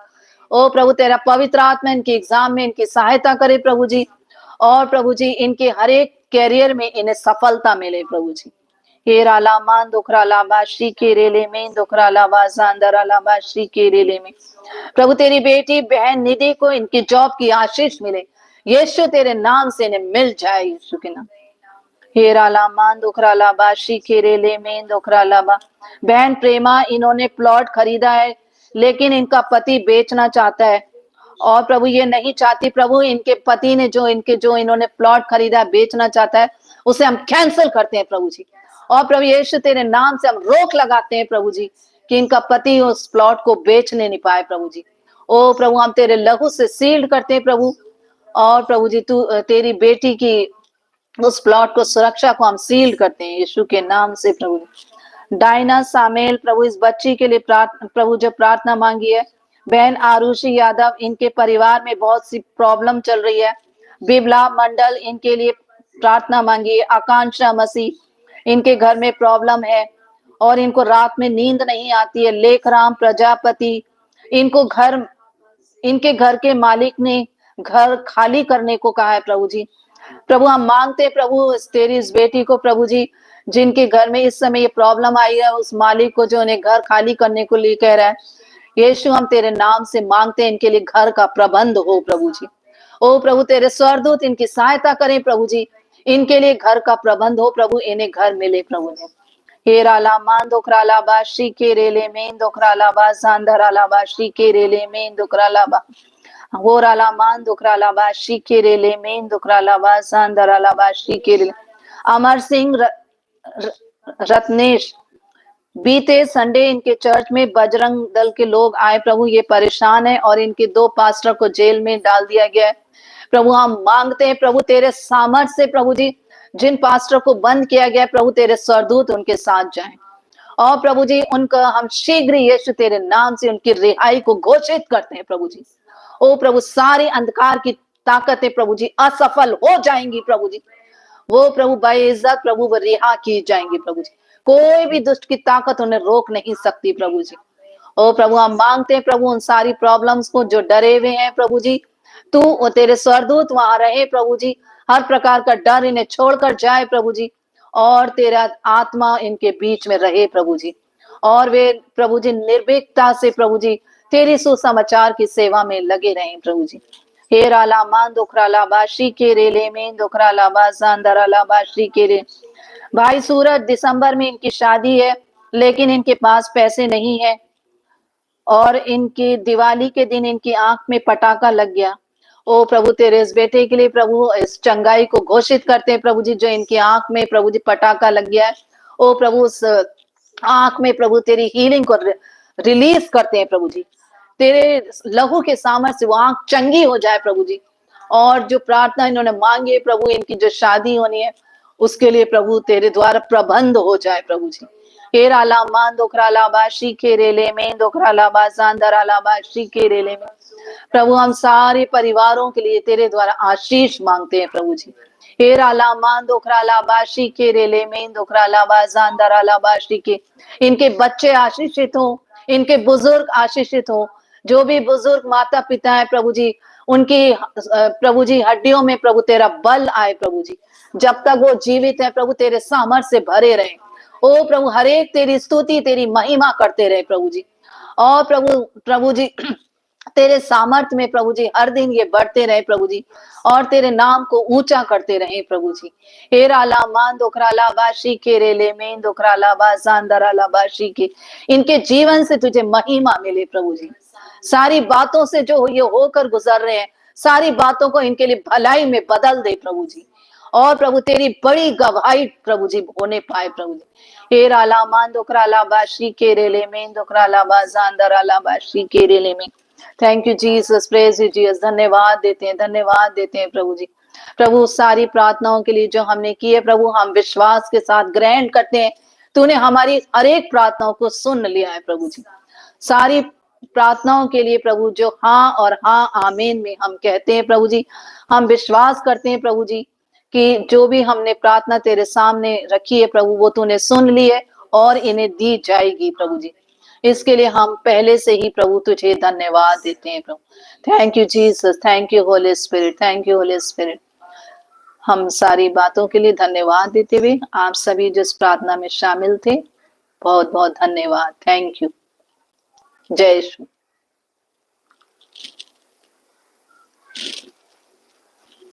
ओ प्रभु तेरा पवित्र आत्मा इनके एग्जाम में इनकी सहायता करे प्रभु जी। और प्रभु जी इनके हर एक कैरियर में इन्हें सफलता मिले प्रभु जी। हे राला मान दुखराला बाशी के रेले में दुखराला बाजांदराला बाशी के रेले में प्रभु तेरी बेटी बहन निधि को इनकी जॉब की आशीष मिले। यीशु तेरे नाम से इन्हें मिल जाए यीशु के नाम। हे राला मान दुखराला बाशी के रेले में दुखराला बा बहन प्रेमा इन्होंने प्लॉट खरीदा है लेकिन इनका पति बेचना चाहता है और प्रभु ये नहीं चाहती प्रभु इनके पति ने जो इन्होंने प्लॉट खरीदा बेचना चाहता है उसे हम कैंसिल करते हैं प्रभु जी। और प्रभु यीशु तेरे नाम से हम रोक लगाते हैं प्रभु जी कि इनका पति उस प्लॉट को बेचने नहीं पाए प्रभु जी। ओ प्रभु हम तेरे लहू से सील्ड करते हैं प्रभु। और प्रभु जी तू तेरी बेटी की उस प्लॉट को सुरक्षा को हम सील्ड करते हैं यीशु के नाम से प्रभु। डायना सामेल प्रभु इस बच्ची के लिए प्रभु जो प्रार्थना मांगी है। बहन आरुषि यादव इनके परिवार में बहुत सी प्रॉब्लम चल रही है। बिबला मंडल इनके लिए प्रार्थना मांगी है। आकांक्षा मसीह इनके घर में प्रॉब्लम है और इनको रात में नींद नहीं आती है। लेखराम प्रजापति इनके घर के मालिक ने घर खाली करने को कहा है प्रभु जी। प्रभु हम मांगते हैं प्रभु तेरी इस बेटी को प्रभु जी जिनके घर में इस समय ये प्रॉब्लम आई है उस मालिक को जो उन्हें घर खाली करने को लिए कह रहा है। यीशु हम तेरे नाम से मांगते हैं इनके लिए घर का प्रबंध हो प्रभु जी। ओ प्रभु तेरे स्वर्गदूत इनकी सहायता करें प्रभु जी। इनके लिए घर का प्रबंध हो प्रभु इन्हें घर मिले प्रभु जी। हे राला मान दोखराला बाशी के रेले में दोखराला बा सांधराला बाशी के रेले में दोखराला बा हो राला मान दोखराला बाशी के रेले में दोखराला बा सांधराला बाशी के रेले। अमर सिंह रत्नेश बीते संडे इनके चर्च में बजरंग दल के लोग आए प्रभु ये परेशान है और इनके 2 पास्टर को जेल में डाल दिया गया है। प्रभु हम मांगते हैं प्रभु तेरे सामर्थ्य से प्रभु जी जिन पास्टर को बंद किया गया प्रभु तेरे स्वर्गदूत उनके साथ जाएं और प्रभु जी उनका हम शीघ्र यीशु तेरे नाम से उनकी रिहाई को घोषित करते हैं प्रभु जी। ओ प्रभु सारी अंधकार की ताकतें प्रभु जी असफल हो जाएंगी प्रभु जी। वो प्रभु बाइज्जत प्रभु वो रिहा की जाएंगी प्रभु जी। कोई भी दुष्ट की ताकत उन्हें रोक नहीं सकती प्रभु जी। ओ प्रभु हम मांगते हैं प्रभु उन सारी प्रॉब्लम्स को जो डरे हुए हैं प्रभु जी तू तेरे स्वर्गदूत वहां रहे प्रभु जी। हर प्रकार का डर इन्हें छोड़कर जाए प्रभु जी और तेरा आत्मा इनके बीच में रहे प्रभु जी। और वे प्रभु जी निर्भीकता से प्रभु जी तेरी सुसमाचार की सेवा में लगे रहें प्रभु जी। हे राला मान दोखराला बाशी के रेले में दोखराला बाजांदराला बाशी के रे। भाई सूरज दिसंबर में इनकी शादी है लेकिन इनके पास पैसे नहीं है और इनकी दिवाली के दिन इनकी आंख में पटाखा लग गया। ओ प्रभु तेरे इस बेटे के लिए प्रभु इस चंगाई को घोषित करते हैं प्रभु जी जो इनकी आंख में प्रभु जी पटाखा लग गया है। ओ प्रभु उस आंख में प्रभु तेरी हीलिंग को रिलीज करते हैं प्रभु जी। तेरे लहू के सामर्थ्य से वो आंख चंगी हो जाए प्रभु जी। और जो प्रार्थना इन्होंने मांगी है प्रभु इनकी जो शादी होनी है उसके लिए प्रभु तेरे द्वारा प्रबंध हो जाए प्रभु जी। हे राला मान दोखराला बाशी के रेले में दोखराला बाजांदराला बाशी के रेले में प्रभु हम सारे परिवारों के लिए तेरे द्वारा आशीष मांगते हैं प्रभु जी। हे राला मान दोखराला बाशी के रेले में दोखराला बाजांदराला बाशी के इनके बच्चे आशीषित हो इनके बुजुर्ग आशीषित हो। जो भी बुजुर्ग माता पिता है प्रभु जी उनकी प्रभु जी हड्डियों में प्रभु तेरा बल आए प्रभु जी। जब तक वो जीवित है प्रभु तेरे सामर्थ्य से भरे रहे। ओ प्रभु हर एक तेरी स्तुति तेरी महिमा करते रहे प्रभु जी। और प्रभु जी तेरे सामर्थ्य में प्रभु जी हर दिन ये बढ़ते रहे प्रभु जी और तेरे नाम को ऊंचा करते रहे प्रभु जी। हे राला मान दोखराला बाशी के रेले में दोखराला बाजांदराला बाशी के इनके जीवन से तुझे महिमा मिले प्रभु जी। सारी बातों से जो ये होकर गुजर रहे हैं सारी बातों को इनके लिए भलाई में बदल दे प्रभु जी। और प्रभु तेरी बड़ी गवाही प्रभु जी होने पाए प्रभु जी। हे राला मान दोखराला बाशी के रेले में दोखराला बाजांदराला बाशी के रेले में। Thank you Jesus, praise you Jesus. धन्यवाद देते हैं प्रभु जी। प्रभु सारी प्रार्थनाओं के लिए जो हमने की है प्रभु, हम विश्वास के साथ ग्रहण करते हैं, तूने हमारी हर एक प्रार्थनाओं को सुन लिया है प्रभु जी। सारी प्रार्थनाओं के लिए प्रभु जो हाँ और हाँ आमीन में हम कहते हैं प्रभु जी, हम विश्वास करते हैं प्रभु जी कि जो भी हमने प्रार्थना तेरे सामने रखी है प्रभु, वो तूने सुन ली है और इन्हें दी जाएगी प्रभु जी। इसके लिए हम पहले से ही प्रभु तुझे धन्यवाद देते हैं प्रभु। Thank you Jesus, thank you Holy Spirit, thank you Holy Spirit. हम सारी बातों के लिए धन्यवाद देते हुए आप सभी जिस प्रार्थना में शामिल थे, बहुत बहुत धन्यवाद। Thank you. जय श्री